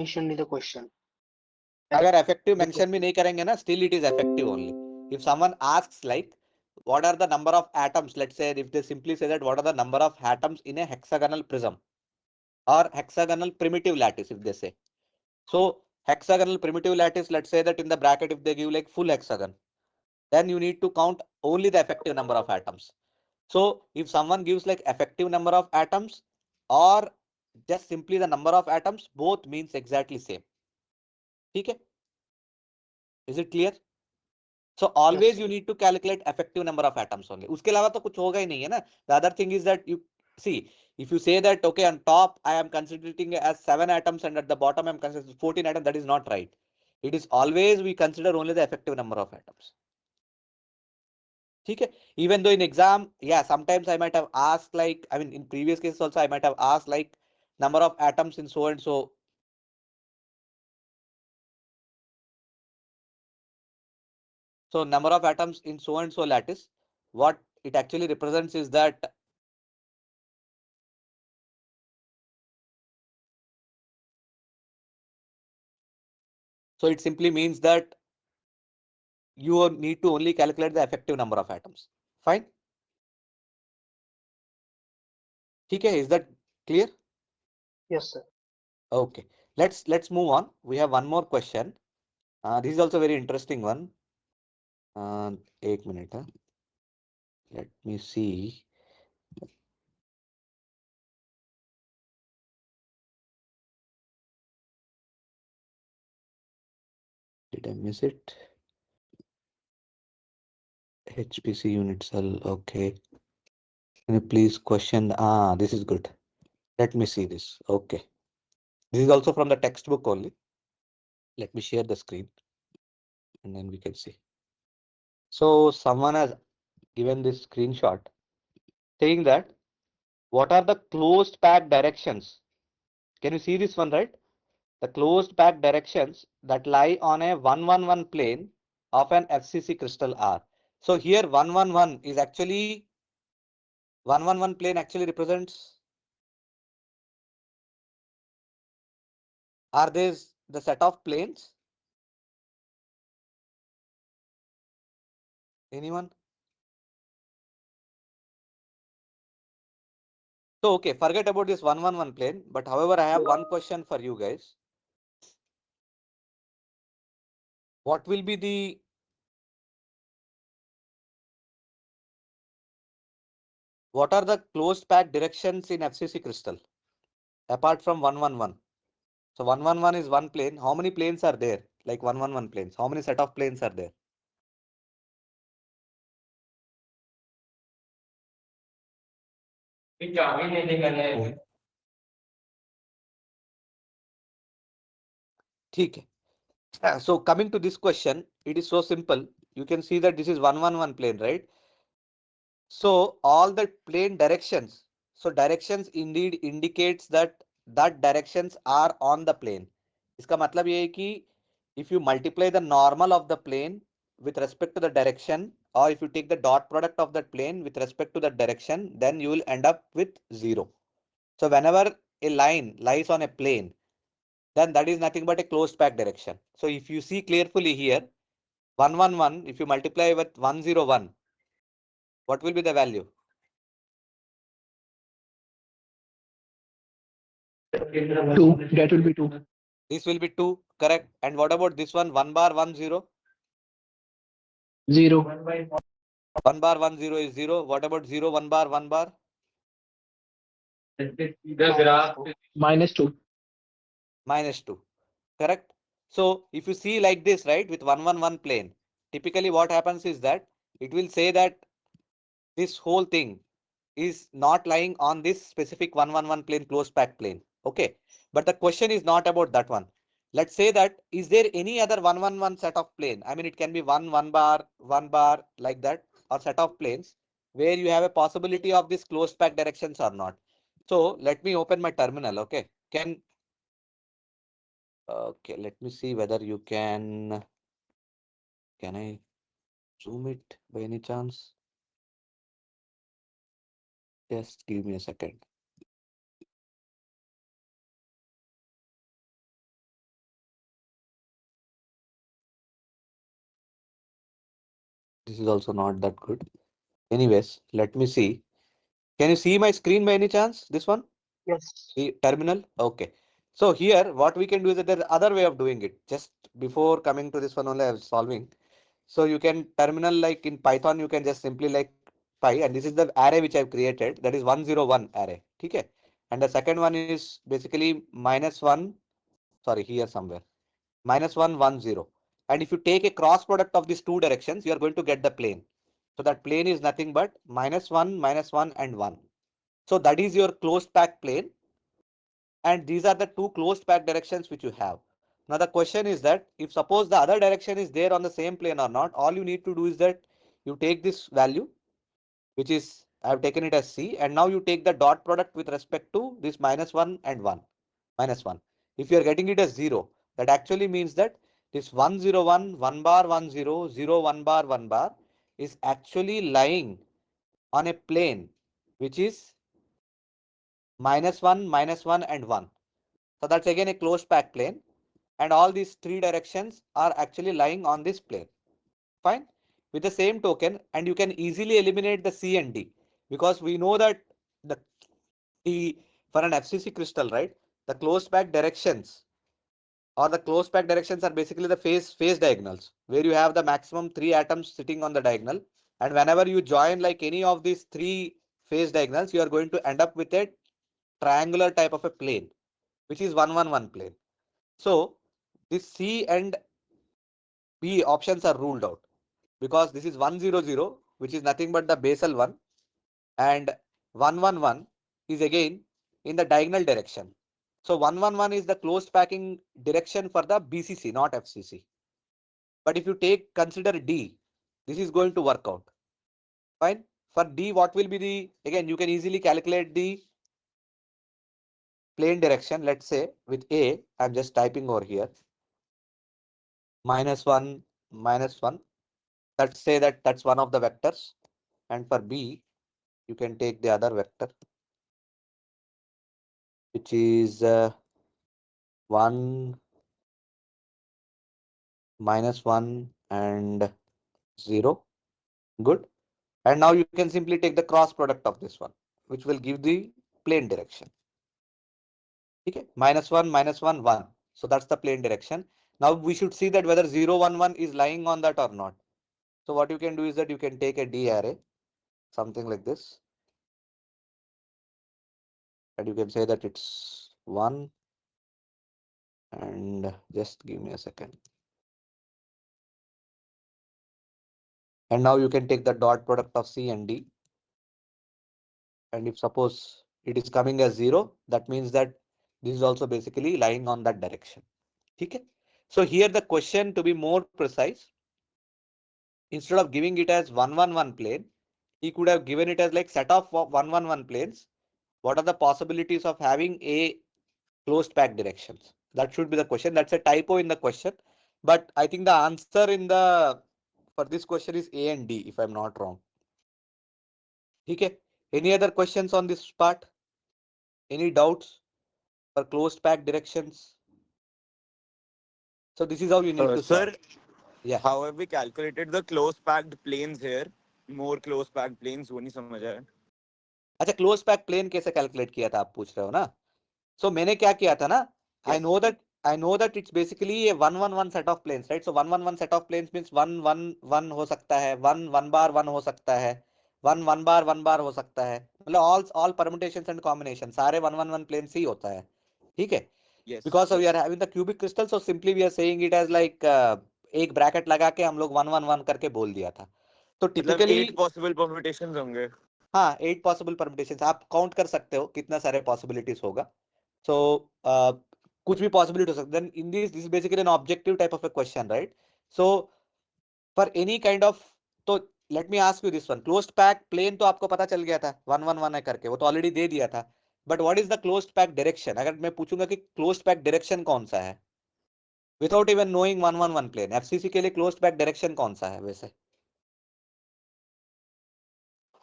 mentioned in the question. अगर effective The mention भी नहीं करेंगे ना, still it is effective only. If someone asks like, what are the number of atoms? Let's say if they simply say that what are the number of atoms in a hexagonal prism or hexagonal primitive lattice, if they say. So hexagonal primitive lattice, let's say that in the bracket, if they give like full hexagon, then you need to count only the effective number of atoms. So if someone gives like effective number of atoms or just simply the number of atoms, both means exactly same. ठीक है? Is it clear? So always yes, you need to calculate effective number of atoms only. उसके अलावा तो कुछ होगा ही नहीं है ना. The other thing is that you see, if you say that okay, on top I am considering as 7 atoms and at the bottom I am considering 14 atoms, that is not right. It is always we consider only the effective number of atoms. ठीक है? Even though in exam, yeah, sometimes I might have asked like, I mean in previous cases also I might have asked like number of atoms in so and so. So number of atoms in so and so lattice, what it actually represents is that so it simply means that you need to only calculate the effective number of atoms. Fine. Okay, is that clear? yes, sir. Okay, let's move on. We have one more question. This is also very interesting one. एक minute. Let me see. Did I miss it? HPC unit cell. Okay. Can you please question? This is good. Let me see this. Okay. This is also from the textbook only. Let me share the screen and then we can see. So someone has given this screenshot saying that what are the closed pack directions? Can you see this one, right? The closed pack directions that lie on a 111 plane of an FCC crystal R. So here 111 is actually 111 plane actually represents, are these the set of planes? Anyone? So okay, forget about this 111 plane, but however I have one question for you guys. What will be the what are the closed pack directions in FCC crystal apart from 111? So 111 is one plane. How many planes are there? Like 111 planes. How many set of planes are there? ठीक है. So coming to this question, it is so simple. You can see that this is 111 plane, right? So all the plane directions. So directions indeed indicates that directions are on the plane. इसका मतलब ये है कि if you multiply the normal of the plane with respect to the direction, or if you take the dot product of that plane with respect to the direction, then you will end up with 0. So whenever a line lies on a plane, then that is nothing but a closed pack direction. So if you see carefully here, 111, if you multiply with 101, what will be the value? 2. That will be 2. This will be 2, correct. And what about this one? 1 bar 1 0? 0. 1 bar 1 0 is 0. What about 0 1 bar 1 bar? Minus 2. Minus 2, correct. So if you see like this, right, with 111 plane, typically what happens is that it will say that this whole thing is not lying on this specific 111 plane, closed pack plane. Okay. But the question is not about that one. Let's say that is there any other 111 set of plane? I mean, it can be 1 bar like that, or set of planes where you have a possibility of this closed pack directions or not. So let me open my terminal. Okay. Okay, let me see whether you can I zoom it by any chance? Just give me a second. This is also not that good. Anyways, let me see. Can you see my screen by any chance? This one? Yes. The terminal? Okay. So here, what we can do is that there's other way of doing it. Just before coming to this one only, I was solving. So you can terminal like in Python, you can just simply like pi, and this is the array which I've created. That is 101 array. Okay. And the second one is basically -1. Sorry, here somewhere. -1 10. And if you take a cross product of these two directions, you are going to get the plane. So that plane is nothing but -1, -1, and 1. So that is your closed pack plane. And these are the two closed pack directions which you have. Now the question is that if suppose the other direction is there on the same plane or not, all you need to do is that you take this value, which is I have taken it as C, and now you take the dot product with respect to this -1 and 1, -1. If you are getting it as 0, that actually means that this 101, 1 bar 10, 0, 1 bar 1 bar is actually lying on a plane which is -1, -1, and 1. So that's again a closed pack plane. And all these three directions are actually lying on this plane. Fine. With the same token, and you can easily eliminate the C and D, because we know that the for an FCC crystal, right? The closed pack directions or the closed pack directions are basically the phase diagonals, where you have the maximum 3 atoms sitting on the diagonal. And whenever you join like any of these 3 phase diagonals, you are going to end up with a triangular type of a plane, which is 111 plane. So this C and B options are ruled out, because this is 100, which is nothing but the basal one, and 111 is again in the diagonal direction. So 111 is the closed packing direction for the BCC, not FCC. But if you consider D, this is going to work out. Fine. For D, what will be the, again, you can easily calculate the plane direction. Let's say with A, I'm just typing over here, -1, -1. Let's say that that's one of the vectors. And for B, you can take the other vector, which is 1, -1, and 0. Good. And now you can simply take the cross product of this one, which will give the plane direction. Okay. -1, -1, 1. So that's the plane direction. Now we should see that whether 0, 1, 1 is lying on that or not. So what you can do is that you can take a D array, something like this, and you can say that it's 1, and just give me a second. And now you can take the dot product of C and D. And if suppose it is coming as 0, that means that this is also basically lying on that direction. Okay. So here the question, to be more precise, instead of giving it as 111 plane, he could have given it as like set of 111 planes. What are the possibilities of having a closed pack directions? That should be the question. That's a typo in the question. But I think the answer for this question is A and D, if I'm not wrong. Okay. Any other questions on this part? Any doubts for closed pack directions? So this is how you need to solve. Sir, Yeah. how have we calculated the close packed planes here? More close packed planes, वो नहीं समझ आया. अच्छा, close pack plane कैसे calculate किया था आप पूछ रहे हो ना? सो मैंने क्या किया था ना, I Yes. No that it's basically ये 111 set of planes, right? So 111 set of planes means 111 हो सकता है, 1 बार 1 हो सकता है, 1 1 बार हो सकता है, मतलब ऑल परम्यूटेशंस एंड कॉम्बिनेशन सारे 111 प्लेन्स ही होता है. ठीक है. Yes. Because we are having the cubic crystal, so simply we are saying it as like एक ब्रैकेट लगा के हम लोग 111 करके बोल दिया था. तो मतलब टिपिकली 8 possible permutations होंगे. हाँ, 8 पॉसिबल परम्यूटेशंस आप काउंट कर सकते हो कितना सारे पॉसिबिलिटीज होगा. सो कुछ भी पॉसिबिलिटी हो सकता है. In this is basically an objective type of a question, right? So for any kind of, तो let me ask you this one. Closed pack plane तो आपको पता चल गया था 111 है करके, वो तो ऑलरेडी दे दिया था. But what is the closed pack direction? अगर मैं पूछूंगा कि क्लोज्ड पैक डायरेक्शन कौन सा है, without even knowing 111 plane, FCC के लिए क्लोज्ड पैक डायरेक्शन कौन सा है वैसे?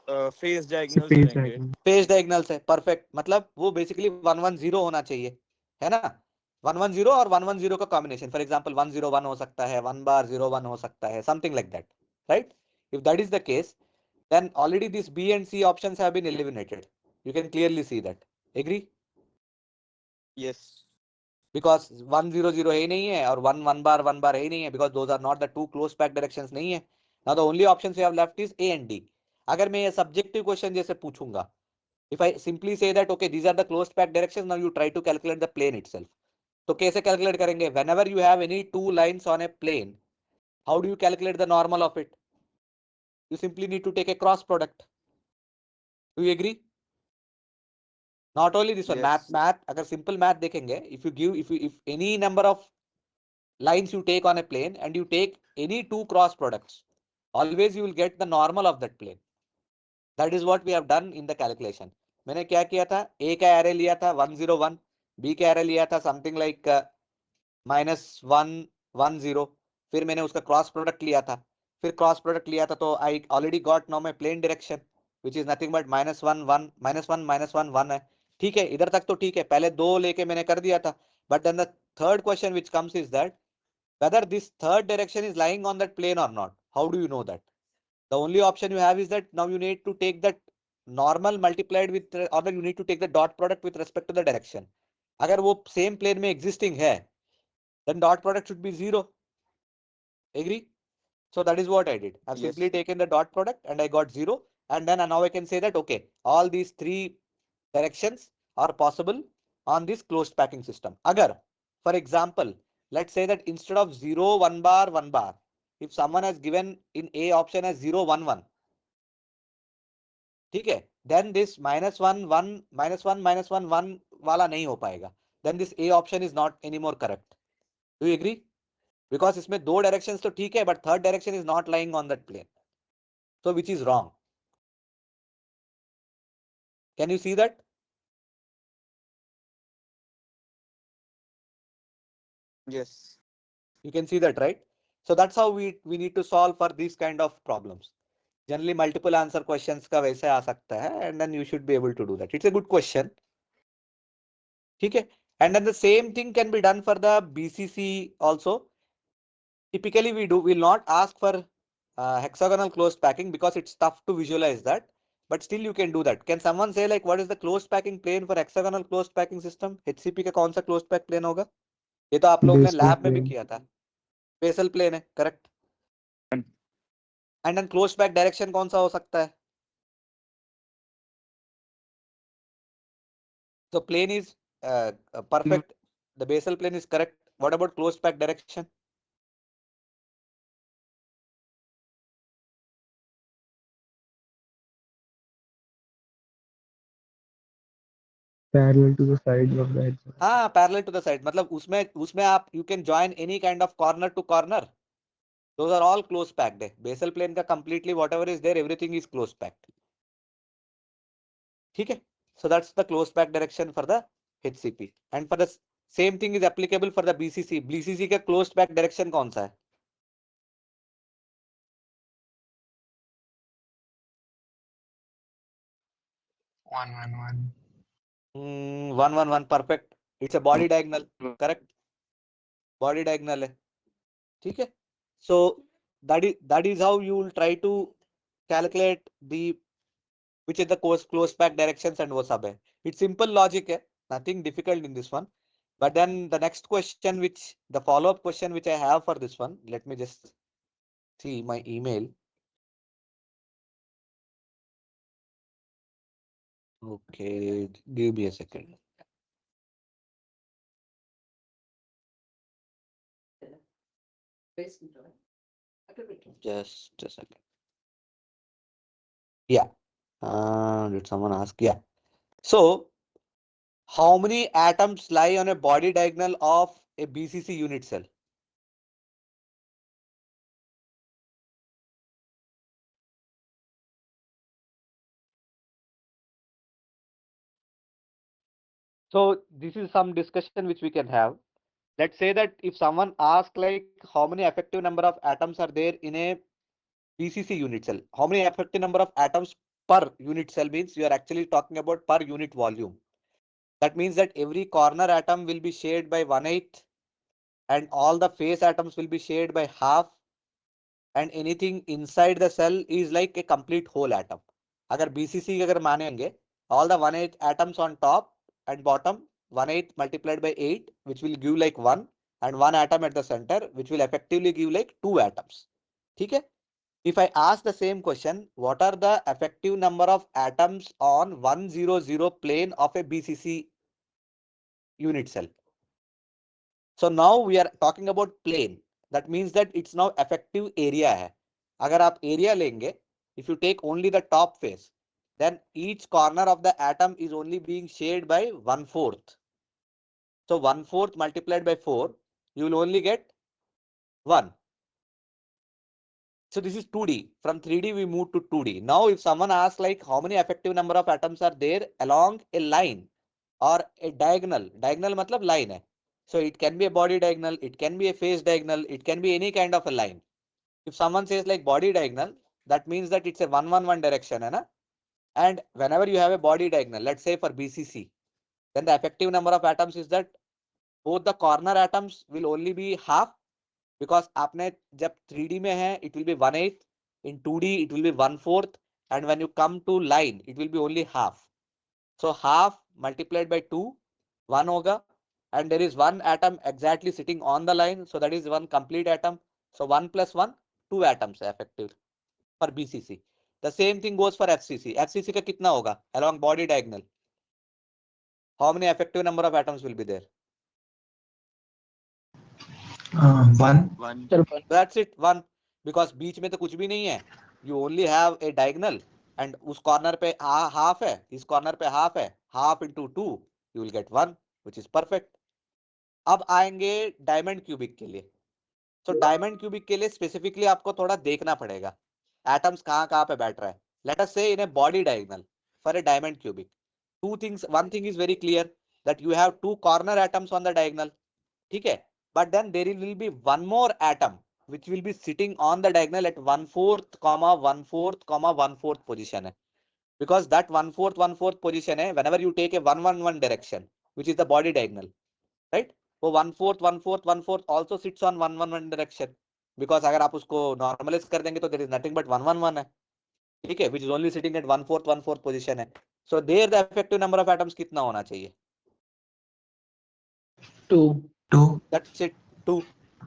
Phase diagonals हो जाएंगे. फेज डायगोनल्स है. परफेक्ट. मतलब वो बेसिकली 110 होना चाहिए, है ना? 110 और 110 का कॉम्बिनेशन. फॉर एग्जांपल 101 हो सकता है, 1 बार 01 हो सकता है, something like that, right? If that is the case, then already these B and C options have been eliminated. You can clearly see that. Agree? Yes. Because 100 है नहीं है और 1 bar है नहीं है, because those are not the two close pack directions नहीं है. Now the only options we have left is A and D. अगर मैं ये subjective question जैसे पूछूंगा, if I simply say that okay these are the closed pack directions, now you try to calculate the plane itself. तो कैसे calculate करेंगे? Whenever you have any two lines on a plane, how do you calculate the normal of it? You simply need to take a cross product. Do you agree? Not only this one, Yes. math अगर simple math देखेंगे, if any number of lines you take on a plane and you take any two cross products, always you will get the normal of that plane. That is what we have done in the calculation. मैंने क्या किया था? A का array लिया था 101, B का array लिया था something like -110, फिर मैंने उसका क्रॉस प्रोडक्ट लिया था, फिर क्रॉस प्रोडक्ट लिया था तो I already got now my plane direction which is nothing but -1 1 -1 -1 1 है. ठीक है, इधर तक तो ठीक है, पहले दो लेके मैंने कर दिया था. But then the third question which comes is that whether this third direction is lying on that plane or not. How do you know that? The only option you have is that now you need to take that normal multiplied with or you need to take the dot product with respect to the direction. अगर वो same plane में existing है, then dot product should be 0. Agree? So that is what I did. I've Yes. simply taken the dot product and I got 0. And then now I can say that, okay, all these three directions are possible on this closed packing system. Agar, for example, let's say that instead of 0, 1 bar, 1 bar, if someone has given in A option as 0, 1, 1, ठीक है, then this -1 1 -1 -1 1 वाला नहीं हो पाएगा. Then this A option is not anymore correct. Do you agree? Because इसमें दो directions तो ठीक है, but third direction is not lying on that plane. So which is wrong? Can you see that? Yes. You can see that, right? So that's how we need to solve for these kind of problems. Generally multiple answer questions का वैसे आ सकता है, and then you should be able to do that. It's a good question. ठीक है? And then the same thing can be done for the BCC also. Typically we'll not ask for hexagonal closed packing because it's tough to visualize that. But still you can do that. Can someone say like what is the closed packing plane for hexagonal closed packing system? HCP का कौन सा closed pack plane होगा? ये तो आप लोग ने lab में भी किया था. बेसल प्लेन है, correct. And then close pack direction कौन सा हो सकता है? So plane is perfect. The basal plane is correct. What about closed pack direction? Parallel to the side of the edge. हाँ, parallel to the side. मतलब उसमें उसमें आप you can join any kind of corner to corner. Those are all close packed. Basal plane का completely whatever is there, everything is close packed. ठीक है? So that's the close pack direction for the HCP. And for the same thing is applicable for the BCC. BCC का closed pack direction कौन सा है? 1 1 1. 1 1 1 perfect. It's a body diagonal, correct? Body diagonal है. ठीक है? So that is how you will try to calculate the which is the close pack directions and वो सब है. It's simple logic है, nothing difficult in this one. But then the next question, which the follow-up question which I have for this one, let me just see my email. Okay, give me a second. Just a second. Yeah. Did someone ask? Yeah. So, how many atoms lie on a body diagonal of a BCC unit cell? So, this is some discussion which we can have. Let's say that if someone asks like how many effective number of atoms are there in a BCC unit cell, how many effective number of atoms per unit cell means you are actually talking about per unit volume. That means that every corner atom will be shared by 1/8 and all the face atoms will be shared by half and anything inside the cell is like a complete whole atom. अगर BCC अगर मानेंगे, all the 1/8 atoms on top and bottom, 1/8 multiplied by 8, which will give like 1, and 1 atom at the center, which will effectively give like 2 atoms. ठीक है? If I ask the same question, what are the effective number of atoms on 100 plane of a BCC unit cell? So now we are talking about plane. That means that it's now effective area है. अगर आप area लेंगे, if you take only the top face, then each corner of the atom is only being shared by 1/4. So 1/4 multiplied by 4, you will only get 1. So this is 2D. From 3D we move to 2D. Now if someone asks like how many effective number of atoms are there along a line or a diagonal, diagonal matlab line hai. So it can be a body diagonal, it can be a face diagonal, it can be any kind of a line. If someone says like body diagonal, that means that it's a 1-1-1 direction, hai na? And whenever you have a body diagonal, let's say for BCC, then the effective number of atoms is that both the corner atoms will only be half, because आपने जब 3D में है it will be 1/8, in 2D it will be 1/4, and when you come to line it will be only half. So half multiplied by 2, 1 होगा, and there is one atom exactly sitting on the line, so that is one complete atom. So 1 plus 1, 2 atoms effective for BCC. The same thing goes for FCC. FCC का कितना होगा along body diagonal? How many effective number of atoms will be there? 1. One. Sir, That's it, 1. Because बीच में तो कुछ भी नहीं है. You only have a diagonal, and उस corner पे half है, इस corner पे half है. Half into 2, you will get 1, which is perfect. अब आएंगे डायमंड क्यूबिक के लिए. तो डायमंड क्यूबिक के लिए स्पेसिफिकली आपको थोड़ा देखना पड़ेगा एटम्स कहाँ पे बैठ रहा है. Let us say in a body diagonal for a diamond cubic, two things, one thing is very clear, that you have 2 corner atoms on the diagonal. ठीक है? But then there will be one more atom which will be sitting on the diagonal at 1/4 comma 1/4 comma 1/4 position है. Because that 1/4 position है, whenever you take a 1-1-1 direction, which is the body diagonal, right? वो 1/4 1/4 1/4 also sits on 1-1-1 direction, because अगर आप उसको normalize कर देंगे तो there is nothing but 1-1-1 है. ठीक है? Which is only sitting at 1/4 1/4 position है. So there the effective number of atoms कितना होना चाहिए? 2. 2. That's it, 2.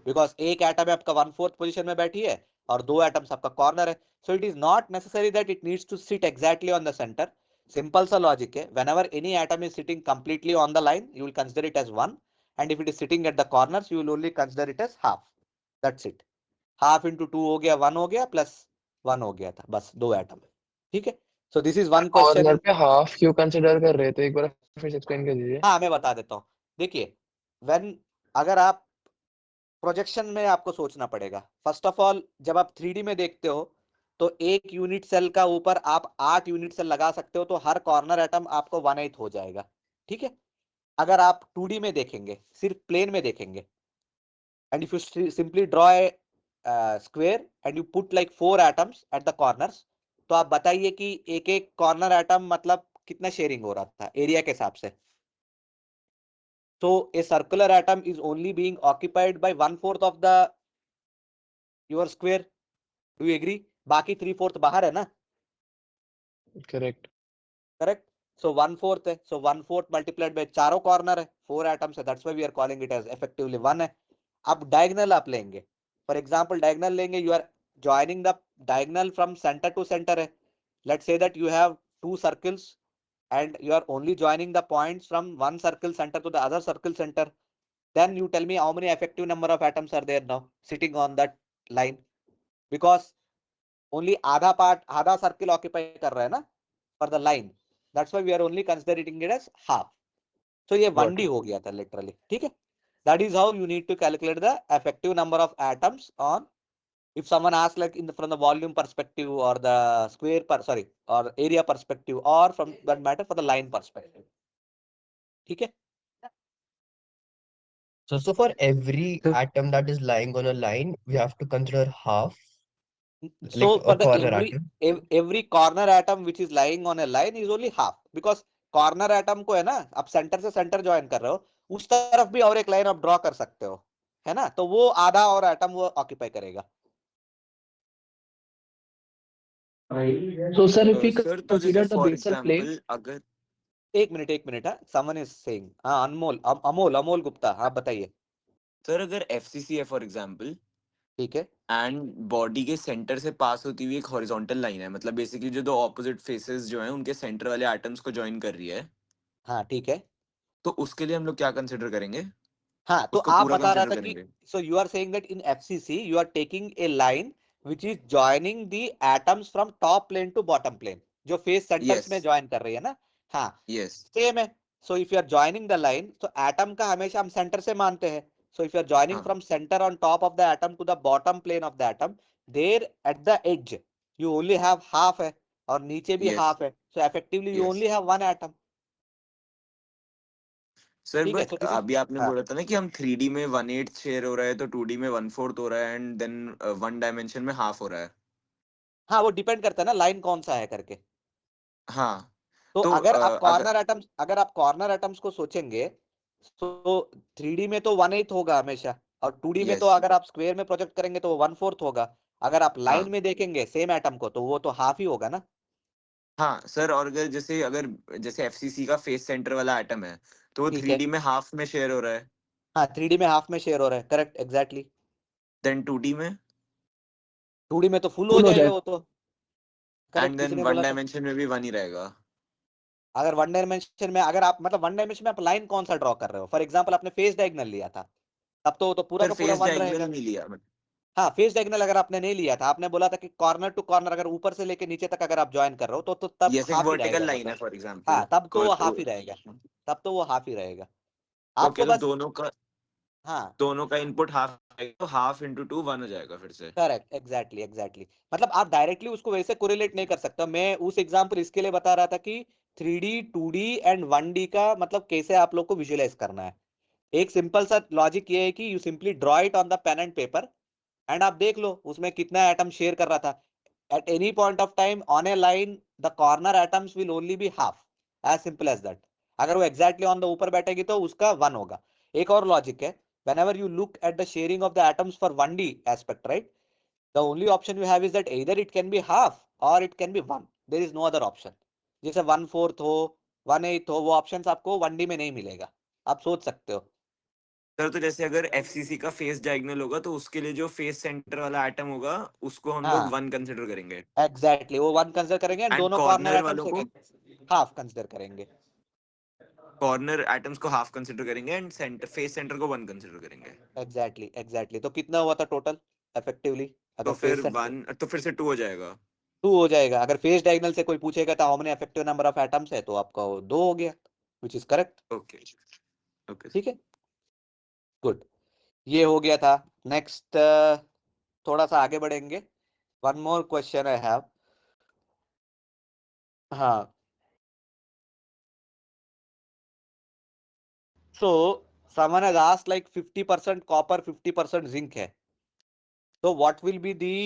Because एक atom है आपका 1/4 position में बैठी है और 2 atoms आपका corner है. So it is not necessary that it needs to sit exactly on the center. Simple सा logic है. Whenever any atom is sitting completely on the line, you will consider it as 1. And if it is sitting at the corners, you will only consider it as half. That's it. Half into 2 हो गया, 1 हो गया, plus 1 हो गया था. बस 2 atom. ठीक है? So this is one corner question. पे हाफ क्यों कंसिडर कर रहे थे, एक बार फिर एक्सप्लेन कर दीजिए. हाँ, मैं बता देता हूँ. देखिए, when अगर आप प्रोजेक्शन में आपको सोचना पड़ेगा. फर्स्ट ऑफ ऑल जब आप 3D में देखते हो तो एक यूनिट सेल का ऊपर आप 8 यूनिट सेल लगा सकते हो, तो हर कॉर्नर एटम आपको 1/8 हो जाएगा. ठीक है? अगर आप 2D में देखेंगे, सिर्फ प्लेन में देखेंगे, and if you simply draw a square and you put like 4 atoms at the corners, तो आप बताइए कि एक एक कॉर्नर एटम मतलब कितना शेयरिंग हो रहा था एरिया के हिसाब से. So a circular atom is only being occupied by 1/4 of the your square. Do you agree? बाकी 3/4 बाहर है ना? करेक्ट. Correct? So 1/4 है. So 1/4 multiplied by चारों कॉर्नर है, 4 atoms है. That's why we are calling it as effectively 1 है. अब diagonal आप लेंगे. For example, diagonal लेंगे. You are joining the diagonal from center to center है. Let's say that you have 2 circles and you are only joining the points from one circle center to the other circle center. Then you tell me how many effective number of atoms are there now sitting on that line, because only आधा part, आधा circle occupy कर रहा है ना for the line. That's why we are only considering it as half. So ये 1D हो गया था literally. ठीक है? That is how you need to calculate the effective number of atoms on, if someone asks like from the volume perspective or the square or area perspective, or from that matter for the line perspective. ठीक है? So for every Sir, atom that is lying on a line, we have to consider half, like So a for the corner atom. every corner atom which is lying on a line is only half, because corner atom को है ना, आप centre से centre join कर रहे हो, उस तरफ भी और एक लाइन आप ड्रॉ कर सकते हो, है ना? तो वो आधा और एटम वो ऑक्यूपाई करेगा. So sir, if we sir तो जैसे consider the for basal plane, example अगर एक मिनट हाँ, समवन इज सेइंग, हाँ अनमोल अमोल गुप्ता, हाँ बताइए। सर अगर एफसीसी है फॉर एग्जांपल ठीक है। एंड बॉडी के सेंटर से पास होती हुई एक हॉरिजॉन्टल लाइन है, मतलब बेसिकली जो दो ऑपोजिट फेसेस जो हैं उनके सेंटर वाले एटम्स को ज्वाइन कर रही है, हाँ ठीक है। तो उसके लिए हम लोग क्या कंसिडर करेंगे? हाँ तो उसको आप पूरा बता रहा कंसिडर था कि करेंगे? So you are saying that in FCC you are taking a line which is joining the atoms from top plane to bottom plane, जो फेस सेंटर्स यस में ज्वाइन कर रही है ना। हाँ यस सेम है। So if you are joining the line, तो atom का हमेशा हम सेंटर से मानते हैं। So if you are joining हाँ from centre on top of the atom to the bottom plane of the atom, there at the edge you only have half है और नीचे भी यस हाफ है, so effectively you yes only have one atom. Sir, ठीक है, but so this is अभी आपने बोला था ना कि हम 3D में 1/8 शेयर हो रहा है, तो 2D में 1/4 हो रहा है, एंड देन 1 डायमेंशन में हाफ हो रहा है। हाँ वो डिपेंड करता है ना लाइन कौन सा है करके। हाँ तो तो अगर अगर आप कॉर्नर एटम्स को सोचेंगे, तो 3D में तो 1/8 होगा हमेशा, और 2D में तो यस अगर आप स्क्वायर में प्रोजेक्ट करेंगे तो वो 1/4 होगा। अगर आप लाइन हाँ में देखेंगे सेम एटम को, तो वो तो हाफ ही होगा ना। हाँ सर, और अगर जैसे एफसीसी का फेस सेंटर वाला एटम है, तो वो ठीक थ्री है। डी में हाफ में शेयर हो रहा है, हाँ 3D में हाफ में शेयर हो रहा है, करेक्ट एग्जैक्टली। देन 2D में, 2D में तो फुल हो full हो जाएगा जाएगा. वो तो। करेक्ट, एंड किसी देन ने वन बोला था। डायमेंशन में भी 1 ही रहेगा। अगर वन डायमेंशन में, अगर आप मतलब वन डायमेंशन में आप लाइन कौन सा ड्रॉ कर रहे हो, फॉर एग्जाम्पल आपने फेस डायगोनल लिया था, तब तो वो तो पूरा सर का पूरा फेस वन डायगोनल रहेगा। नहीं लिया हाँ फेस डायगोनल अगर आपने नहीं लिया था, आपने बोला था कि कॉर्नर टू कॉर्नर अगर ऊपर से लेके नीचे तक अगर आप ज्वाइन कर रहे हो, तो तब यस, एक हाफ ही वर्टिकल रहेगा वो लाइन तो। है फॉर एग्जांपल। हाँ तब तो वो हाफ ही रहेगा। तब तो वो हाफ ही रहेगा। ओके, आपको तो बस। हाँ दोनों का इनपुट हाफ, तो हाफ इंटू टू 1 हो जाएगा फिर से। Correct exactly. मतलब आप डायरेक्टली उसको वैसे कोरिलेट नहीं कर सकते। मैं उस एग्जांपल इसके लिए बता रहा था कि 3D 2D एंड 1D का मतलब कैसे आप लोग को विजुअलाइज करना है। एक सिंपल सा लॉजिक ये है कि you simply draw it on the pen and paper, and आप देख लो उसमें कितना एटम शेयर कर रहा था। at any point of time on a line the corner atoms will only be half, as simple as that। अगर वो exactly on the ऊपर बैठेगी तो उसका 1 होगा। एक और लॉजिक है, whenever you look at the sharing of the atoms for 1D aspect, right, the only option you have is that either it can be half or it can be 1, there is no other option। जैसे 1/4 हो, 1/8 हो, वो options आपको 1D में नहीं मिलेगा। आप सोच सकते हो। सर तो जैसे अगर एफसीसी का फेस डायगोनल होगा, तो उसके लिए जो फेस सेंटर वाला एटम होगा उसको हम लोग हाँ 1 कंसिडर करेंगे, एग्जैक्टली वो 1 कंसिडर करेंगे, and एंड दोनों कॉर्नर कॉर्नर एटम्स वालों को, एक हाफ कंसिडर करेंगे। कॉर्नर एटम्स को हाफ कंसिडर करेंगे, एंड फेस सेंटर को 1 कंसिडर करेंगे। एग्जैक्टली तो कितना हुआ था टोटल इफेक्टिवली, तो अगर फिर फेस सेंटर 1, तो फिर से 2 हो जाएगा। 2 हो जाएगा। अगर फेस डायगोनल से कोई पूछेगा तो how many effective number of atoms है, तो आपका वो 2 हो गया, which is correct. Okay okay ठीक है, गुड। ये हो गया था। नेक्स्ट थोड़ा सा आगे बढ़ेंगे। One more question I have. हाँ सो someone has asked like 50% copper 50% zinc है, so what will be the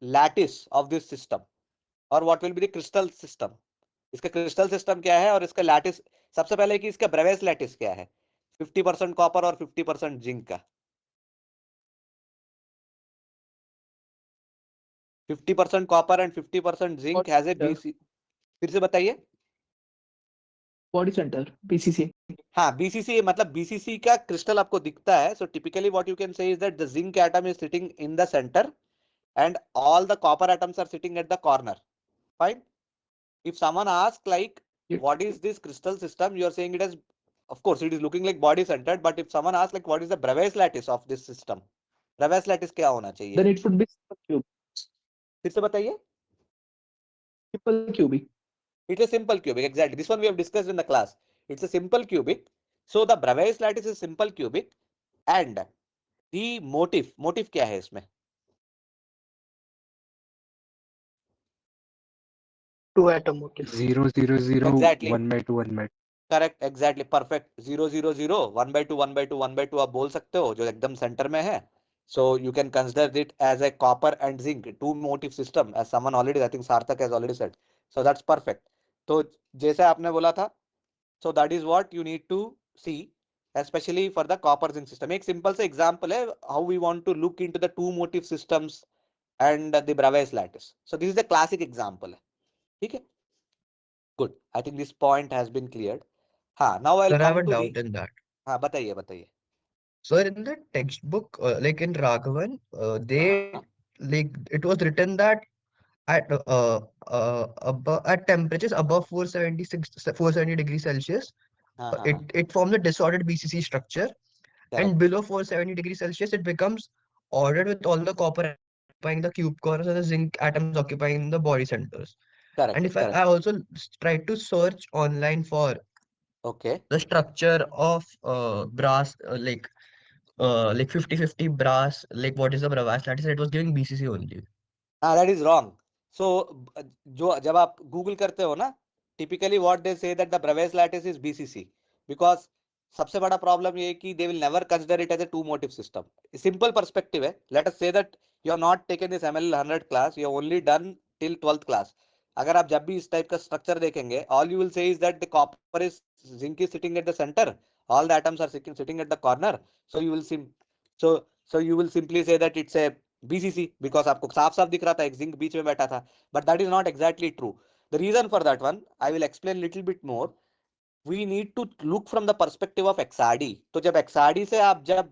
lattice of this system, और what will be the crystal system। इसका क्रिस्टल सिस्टम क्या है और इसका लैटिस, सबसे पहले कि इसका ब्रेवेस लैटिस क्या है 50% कॉपर और 50% जिंक का। 50% copper and 50% zinc has a BC. फिर से बताइए। Body center, BCC. हाँ बीसीसी, मतलब बीसीसी का क्रिस्टल आपको दिखता है। So typically what you can से is that the zinc atom is sitting in the centre and all the copper atoms are sitting at the corner, fine। If someone asks like Yes. what is this crystal system, you are saying it as, of course it is looking like body centered, but if someone asks like what is the Bravais lattice of this system, Bravais lattice क्या होना चाहिए। Then it would be simple cube. फिर से बताइए। Simple cubic. It's a simple cubic, exactly, this one we have discussed in the class। It's a simple cubic, so the Bravais lattice is simple cubic, and the motif क्या है इसमें। 2 atom motif. 0 0 0 Exactly, 1/2 1/2. Correct exactly perfect. 0 0 0 1/2 1/2 1/2 आप बोल सकते हो, जो एकदम centre में है। So you can consider it as a copper and zinc two motif system, as someone already, I think Sarthak has already said. So that's perfect. तो जैसे आपने बोला था, so that is what you need to see, especially for the copper zinc system। एक simple सा example है how we want to look into the two motif systems and the Bravais lattice. So this is a classic example. Okay, good. I think this point has been cleared. Now I'll Sir, I have come a to doubt the. in that. बताइए. Sir, in the textbook, like in Raghavan, like it was written that at temperatures above 470 degrees Celsius, it forms a disordered BCC structure, and Correct. below 470 degrees Celsius, it becomes ordered with all the copper occupying the cube cores and the zinc atoms occupying the body centers. And Correct. if I Correct. also tried to search online for Okay. the structure of brass, like 50-50 brass, like what is the Bravas lattice, it was giving BCC only. That is wrong. So जो जब आप Google करते हो ना, typically what they say that the Bravais lattice is BCC because सबसे बड़ा problem ये है कि they will never consider it as a two motif system. Simple perspective है. Let us say that you have not taken this ML 100 class, you have only done till 12th class. अगर आप जब भी इस type का structure देखेंगे, all you will say is that the copper is zinc is sitting at the center, all the atoms are sitting at the corner. So you will you will simply say that it's a BCC because आपको साफ साफ दिख रहा था एक zinc बीच में बैठा था. But that is not exactly true. The reason for that one I will explain little bit more. We need to look from the perspective of XRD. तो जब XRD से आप जब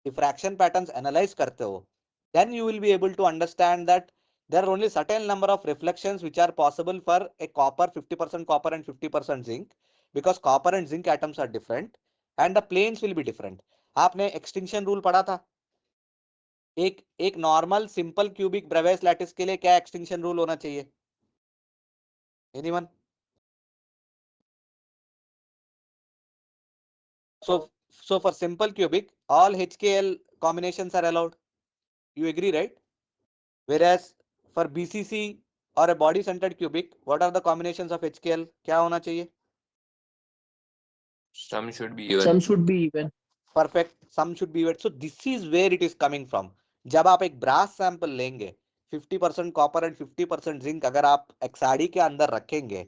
diffraction patterns analyze करते हो, then you will be able to understand that there are only certain number of reflections which are possible for a copper 50% copper and 50% zinc because copper and zinc atoms are different and the planes will be different. आपने extinction rule पढ़ा था. एक normal simple cubic Bravais lattice के लिए क्या extinction rule होना चाहिए? Anyone? So for simple cubic, all HKL combinations are allowed. You agree, right? Whereas for BCC or a body centered cubic, what are the combinations of HKL? क्या होना चाहिए? Some should be even. Some should be even. Perfect. Some should be wet. So this is where it is coming from. जब आप एक brass sample लेंगे 50% copper and 50% zinc अगर आप XRD के अंदर रखेंगे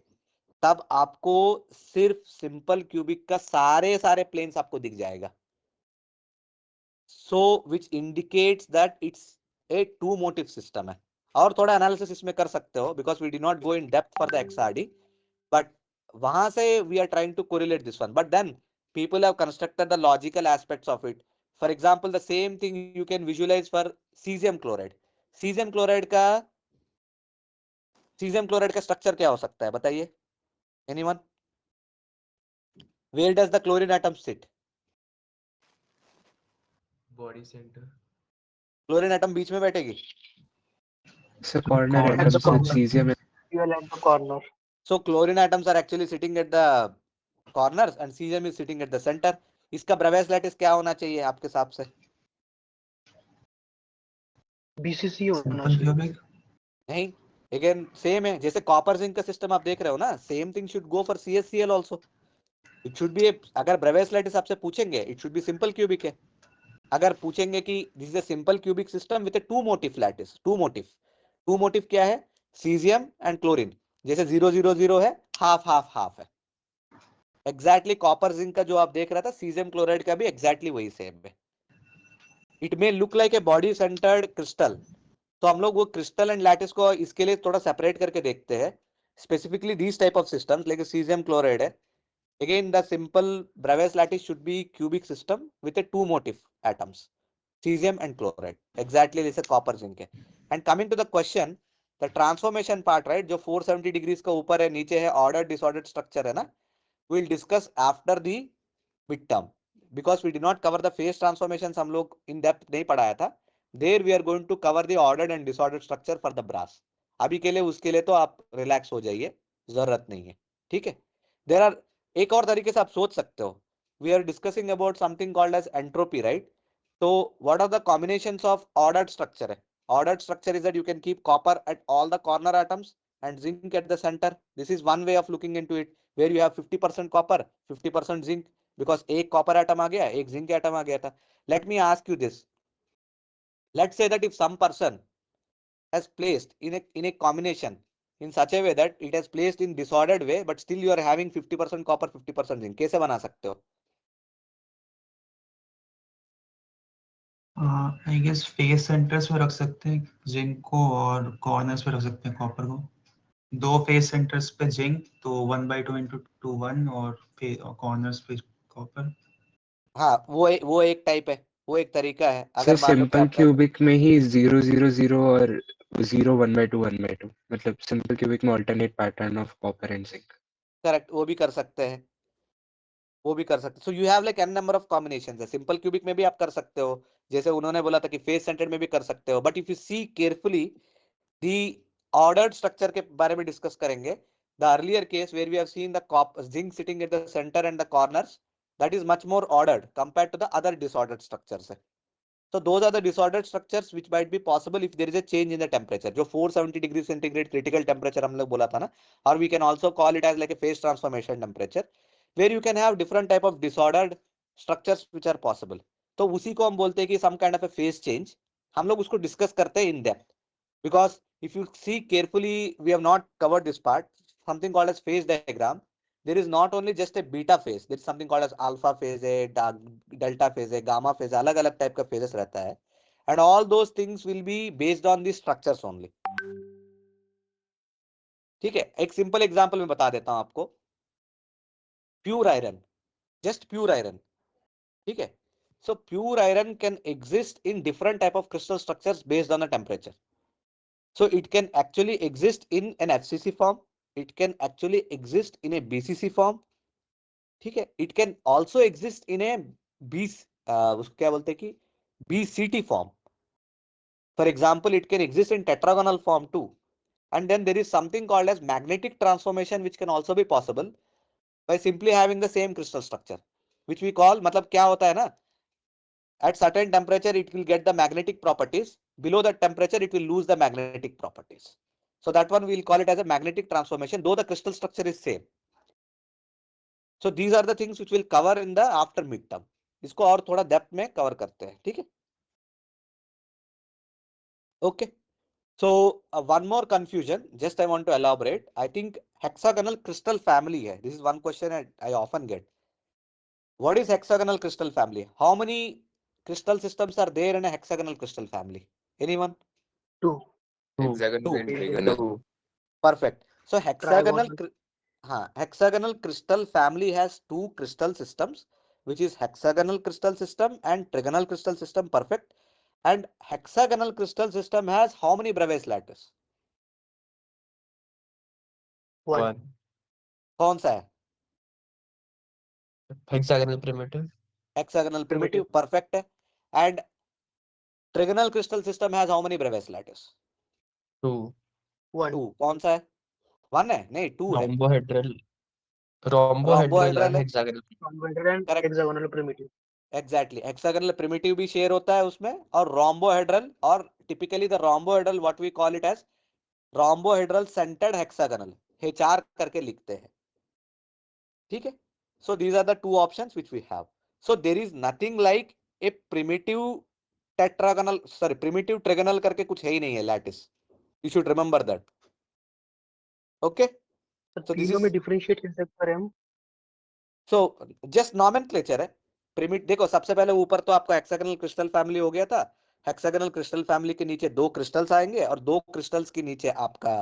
तब आपको सिर्फ सिंपल क्यूबिक का सारे प्लेन्स आपको दिख जाएगा. So which indicates that it's a two motif system है. और थोड़ा एनालिसिस इसमें कर सकते हो because we did not go in depth for the XRD, but वहां से we are trying to correlate this one. But then people have constructed the logical aspects of it. For example, the same thing you can visualize for cesium chloride. cesium chloride का structure क्या हो सकता है बताइए? Anyone? Where does the chlorine atom sit? Body center. Chlorine atom बीच में बैठेगी. So corner At the atoms with corner. cesium. You are at the corner. So chlorine atoms are actually sitting at the corners and cesium is sitting at the center. इसका Bravais lattice क्या होना चाहिए आपके हिसाब से? BCC होना Simple चाहिए. cubic. नहीं, अगेन सेम है जैसे कॉपर जिंक का सिस्टम आप देख रहे हो ना, same thing should go for CSCl also. It should be अगर ब्रेवेस लैटिस आपसे पूछेंगे it should be simple cubic है. अगर पूछेंगे कि this is a simple cubic system with a two motif lattice, two motif क्या है? Caesium and chlorine. जैसे 0 0 0 है, हाफ हाफ हाफ है. एग्जैक्टली कॉपर जिंक का जो आप देख रहा था सीजियम क्लोराइड का भी एग्जैक्टली वही सेम है. It may look like a body centred crystal. तो हम लोग वो क्रिस्टल एंड लैटिस को इसके लिए थोड़ा सेपरेट करके देखते हैं. Specifically these type of systems like caesium chloride है. Again, the simple Bravais lattice should be cubic system with a two motif atoms, cesium and chloride. Exactly जैसे copper zinc है. And coming to the question, the transformation part, right? जो 470 degrees का ऊपर है नीचे है ordered disordered structure है ना? We'll discuss after the midterm because we did not cover the phase transformations. हम लोग in depth नहीं पढ़ाया था. There we are going to cover the ordered and disordered structure for the brass. अभी के लिए उसके लिए तो आप relax हो जाइए, जरूरत नहीं है. ठीक है? There are एक और तरीके से आप सोच सकते हो. We are discussing about something called as entropy, right? So what are the combinations of ordered structure? Ordered structure is that you can keep copper at all the corner atoms and zinc at the center. This is one way of looking into it, where you have 50% copper, 50% zinc, because एक copper atom आ गया, एक zinc atom आ गया था. Let me ask you this. Let's say that if some person has placed in a combination in such a way that it has placed in disordered way, but still you are having 50% copper, 50% zinc. कैसे बना सकते हो? I guess face centres पे रख सकते हैं zinc को और कॉर्नर्स पे रख सकते हैं कॉपर को। दो फेस सेंटर्स पे जिंक तो 1/2 × 2 1 और कॉर्नर्स पे कॉपर। हाँ वो एक टाइप है, वो एक तरीका है। सर अगर मान लो कि सिंपल आपका क्यूबिक में ही 0 0 0 और 0 1/2 1/2, मतलब सिंपल क्यूबिक में alternate pattern of copper and zinc. Correct, वो भी कर सकते हैं, वो भी कर सकते। So you have like an number of combinations है। सिंपल क्यूबिक में भी आप कर सकते हो, जैसे उन्होंने बोला था कि फेस सेंटर्ड में भी कर सकते हो। But if you see carefully the ordered structure के बारे में डिस्कस करेंगे। The earlier case where we have seen the zinc sitting at the centre and the corners, that is much more ordered compared to the other disordered structures है। So those are the disordered structures which might be possible if there is a change in the temperature. जो 470 degree centigrade critical temperature हम लोग बोला था ना, or we can also call it as like a phase transformation temperature, where you can have different type of disordered structures which are possible. तो उसी को हम बोलते हैं कि some kind of a phase change। हम लोग उसको discuss करते हैं in depth, because if you see carefully, we have not covered this part, something called as phase diagram। there is not only just a beta phase, there is something called as alpha phase है, delta phase है, gamma phase है, अलग अलग type का phases रहता है। and all those things will be based on the structures only। ठीक है, एक सिंपल एग्जांपल मैं बता देता हूं आपको। Pure iron, just pure iron, ठीक है। so pure iron can exist in different type of crystal structures based on the temperature। so it can actually exist in an FCC form, it can actually exist in a BCC form, ठीक है। It can also exist in A B, उसको क्या बोलते हैं कि BCT form. For example it can exist in tetragonal form too. and then there is something called as magnetic transformation which can also be possible by simply having the same crystal structure, which we call, मतलब क्या होता है ना, at certain temperature it will get the magnetic properties, below that temperature it will lose the magnetic properties। so that one we will call it as a magnetic transformation, though the crystal structure is same। so these are the things which will cover in the after midterm। इसको और थोड़ा depth में cover करते हैं, ठीक है। okay, so one more confusion just I want to elaborate। I think hexagonal crystal family है, this is one question I often get। what is hexagonal crystal family? how many crystal systems are there in a hexagonal crystal family? anyone? Two. Hexagonal and trigonal. Two. perfect। so hexagonal Trigonal. hexagonal crystal family has two crystal systems, which is hexagonal crystal system and trigonal crystal system, perfect। and hexagonal crystal system has how many Bravais lattice? One. कौन सा है? Hexagonal primitive. hexagonal primitive, Primitive. perfect है। and trigonal crystal system has how many Bravais lattice? Two. One. Two. कौन सा है? One है? नहीं, to है। Rhombohedral. Rhombohedral Rhombohedral and है, hexagonal. Converter and correct, hexagonal primitive. Exactly. Hexagonal primitive भी share होता है उसमें, और रोम्बोहेड्रल, और typically the rhombohedral what we call it as rhombohedral centred hexagonal, HR करके लिखते हैं, ठीक है। So these are the two options which we have. So there is nothing like a primitive tetragonal, sorry primitive trigonal करके कुछ है ही नहीं है lattice, you should remember that. Okay, तो सो दिस तीनों में इज, डिफरेंशिएट कैसे करें हम? सो जस्ट नॉमेनक्लेचर है। प्रिमिट देखो, सबसे पहले ऊपर तो आपका हेक्सागोनल क्रिस्टल फैमिली हो गया था। हेक्सागोनल क्रिस्टल फैमिली के नीचे दो क्रिस्टल्स आएंगे, और दो क्रिस्टल्स के नीचे आपका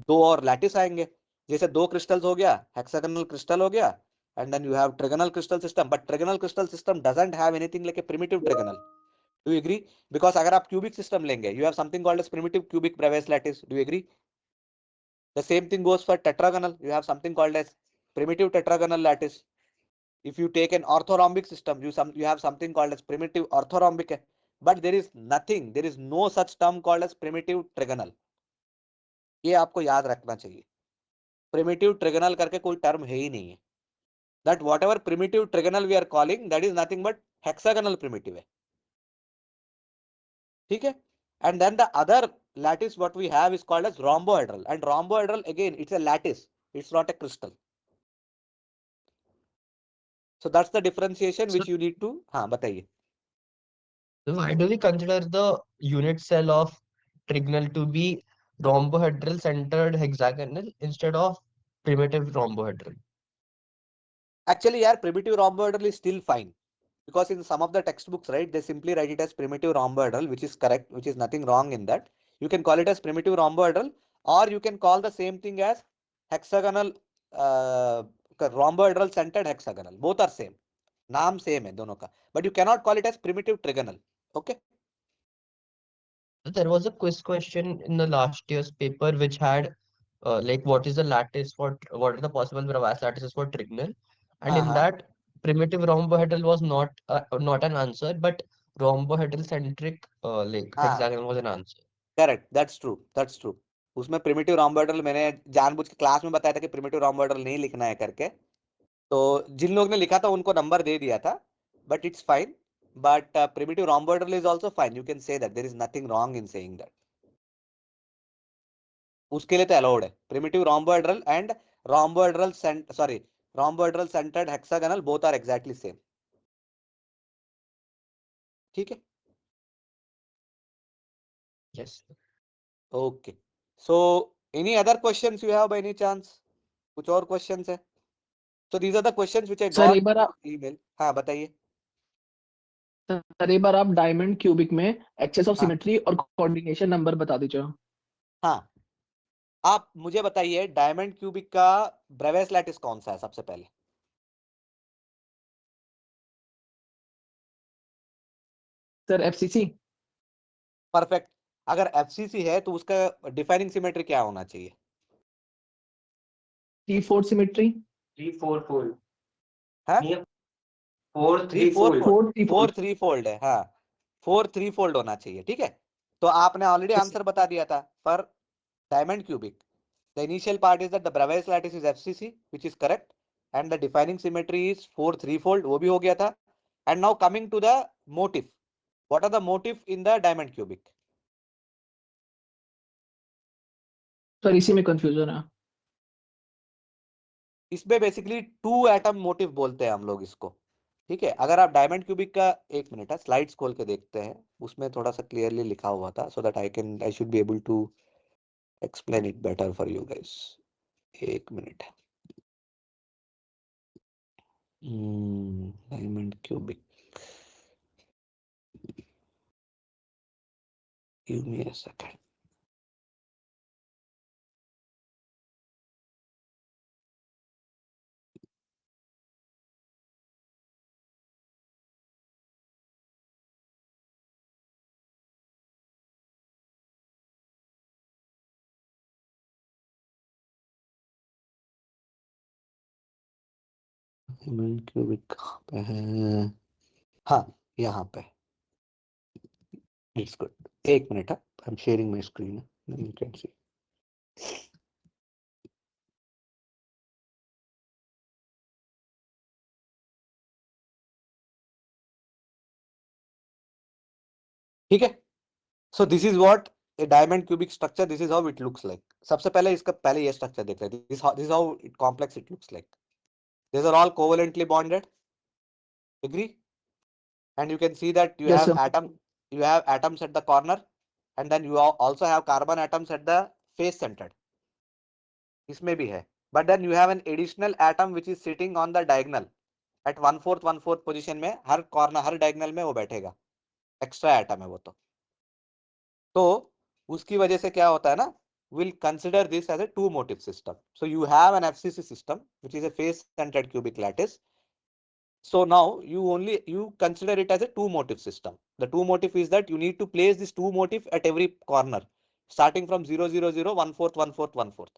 दो और लैटिस आएंगे। जैसे दो क्रिस्टल्स हो गया, हेक्सागोनल क्रिस्टल हो गया, and then you have trigonal crystal system. But trigonal crystal system doesn't have anything like a primitive trigonal. Do you agree? Because अगर आप क्यूबिक सिस्टम लेंगे, you have something called as primitive cubic Bravais lattice. Do you agree? The same thing goes for tetragonal, you have something called as primitive tetragonal lattice। if you take an orthorhombic system, you have something called as primitive orthorhombic, but there is nothing, there is no such term called as primitive trigonal। ये आपको याद रखना चाहिए, primitive trigonal करके कोई term है ही नहीं है। that whatever primitive trigonal we are calling, that is nothing but hexagonal primitive है, ठीक है। and then the other lattice what we have is called as rhombohedral, and rhombohedral again it's a lattice, it's not a crystal। so that's the differentiation So, which you need to, हाँ बताइए। why do we consider the unit cell of trigonal to be rhombohedral centered hexagonal instead of primitive rhombohedral? Actually यार, primitive rhombohedral is still fine, because in some of the textbooks, right, they simply write it as primitive rhombohedral, which is correct, which is nothing wrong in that. You can call it as primitive rhombohedral, or you can call the same thing as hexagonal, rhombohedral centered hexagonal. Both are same. नाम same है दोनों का, but you cannot call it as primitive trigonal. Okay. There was a quiz question in the last year's paper which had like what is the lattice for what are the possible Bravais lattices for trigonal, and in Uh-huh. that primitive rhombohedral was not an answer, but rhombohedral centric like हाँ, hexagonal was an answer. Correct, that's true, that's true. उसमें primitive रॉम्बोइडल मैंने जानबूझ के class में बताया था कि primitive रॉम्बोइडल नहीं लिखना है करके, तो जिन लोग ने लिखा था उनको नंबर दे दिया था, but it's fine. But primitive rhomboidal is also fine. You can say that there is nothing wrong in saying that. उसके लिए तो अलाउड है. Primitive rhombohedral and rhombohedral centered hexagonal both are exactly same. ठीक है. Yes. Okay. So any other questions you have by any chance? कुछ और questions है? So these are the questions which I sir got एक बार आप email. हाँ बताइए. Sir एक बार आप डायमंड क्यूबिक में एक्सेस ऑफ हाँ सिमेट्री और कोऑर्डिनेशन नंबर बता दीजिए. हाँ, आप मुझे बताइए डायमंड क्यूबिक का ब्रेवेस लैटिस कौन सा है सबसे पहले? Sir FCC. परफेक्ट. अगर एफसीसी है तो उसका डिफाइनिंग सिमेट्री क्या होना चाहिए? 3/4 सिमेट्री. 3/4 fold. हाँ, नहीं, 4 3 3 4 fold. 4 3 4 3 फोल्ड है. हाँ, 4 3 फोल्ड होना चाहिए. ठीक है, तो आपने ऑलरेडी आंसर बता दिया था for diamond cubic. The initial part is that the Bravais lattice is FCC, which is correct, and the defining symmetry is 4 3 fold, वो भी हो गया था. And now coming to the motive. What are the motive in the diamond cubic? Sir इसी में confusion है. इसमें basically 2 atom motive बोलते हैं हम लोग इसको. ठीक है, अगर आप डायमंड क्यूबिक का, एक मिनट है, स्लाइड्स खोल के देखते हैं, उसमें थोड़ा सा क्लियरली लिखा हुआ था, so that I should be able to explain it better for you guys. एक minute. Diamond cubic, give me a second. Diamond cubic कहाँ पे है? हाँ, यहाँ पे. It's good. एक मिनट है, I am sharing my screen, you can see. ठीक है. So this is what a diamond cubic structure, this is how it looks like. सबसे पहले इसका पहले ये structure देख लेते हैं. This is how it complex it looks like. These are all covalently bonded. Agree? And you can see that you Yes, have sir. atoms at the corner, and then you also have carbon atoms at the face centered. इसमें भी है. But then you have an additional atom which is sitting on the diagonal at 1/4 position में, हर corner हर diagonal में वो बैठेगा. Extra atom है वो तो उसकी वजह से क्या होता है ना, we'll consider this as a two motive system. So you have an FCC system which is a face centered cubic lattice. So now you consider it as a two motive system. The two motive is that you need to place this two motive at every corner starting from 0 0 0 1/4 1/4 1/4.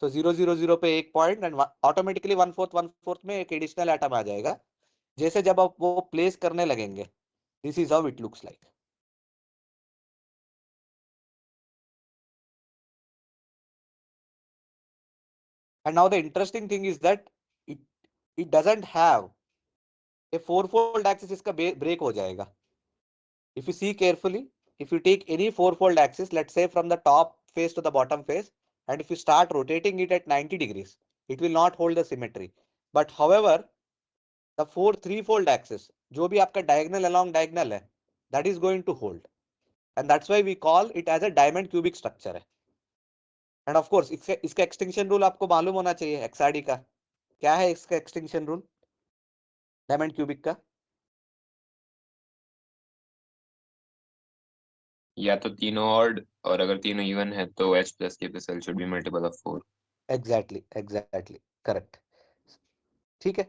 So 0 0 0 पे एक point and automatically 1/4 में एक additional atom आ जाएगा. जैसे जब आप वो place करने लगेंगे, this is how it looks like. And now the interesting thing is that it it doesn't have a four-fold axis. इसका break हो जाएगा. If you see carefully, if you take any four-fold axis, let's say from the top face to the bottom face, and if you start rotating it at 90 degrees, it will not hold the symmetry. But however, the three-fold axis, जो भी आपका diagonal along diagonal है, that is going to hold. And that's why we call it as a diamond cubic structure है. And of course, इसका extinction rule आपको मालूम होना चाहिए XRD का. क्या है इसका extinction rule? डायमंड क्यूबिक का या तो तीनों ऑड, और अगर तीनों इवन है तो H plus K plus L should be multiple of 4. Exactly correct. ठीक है,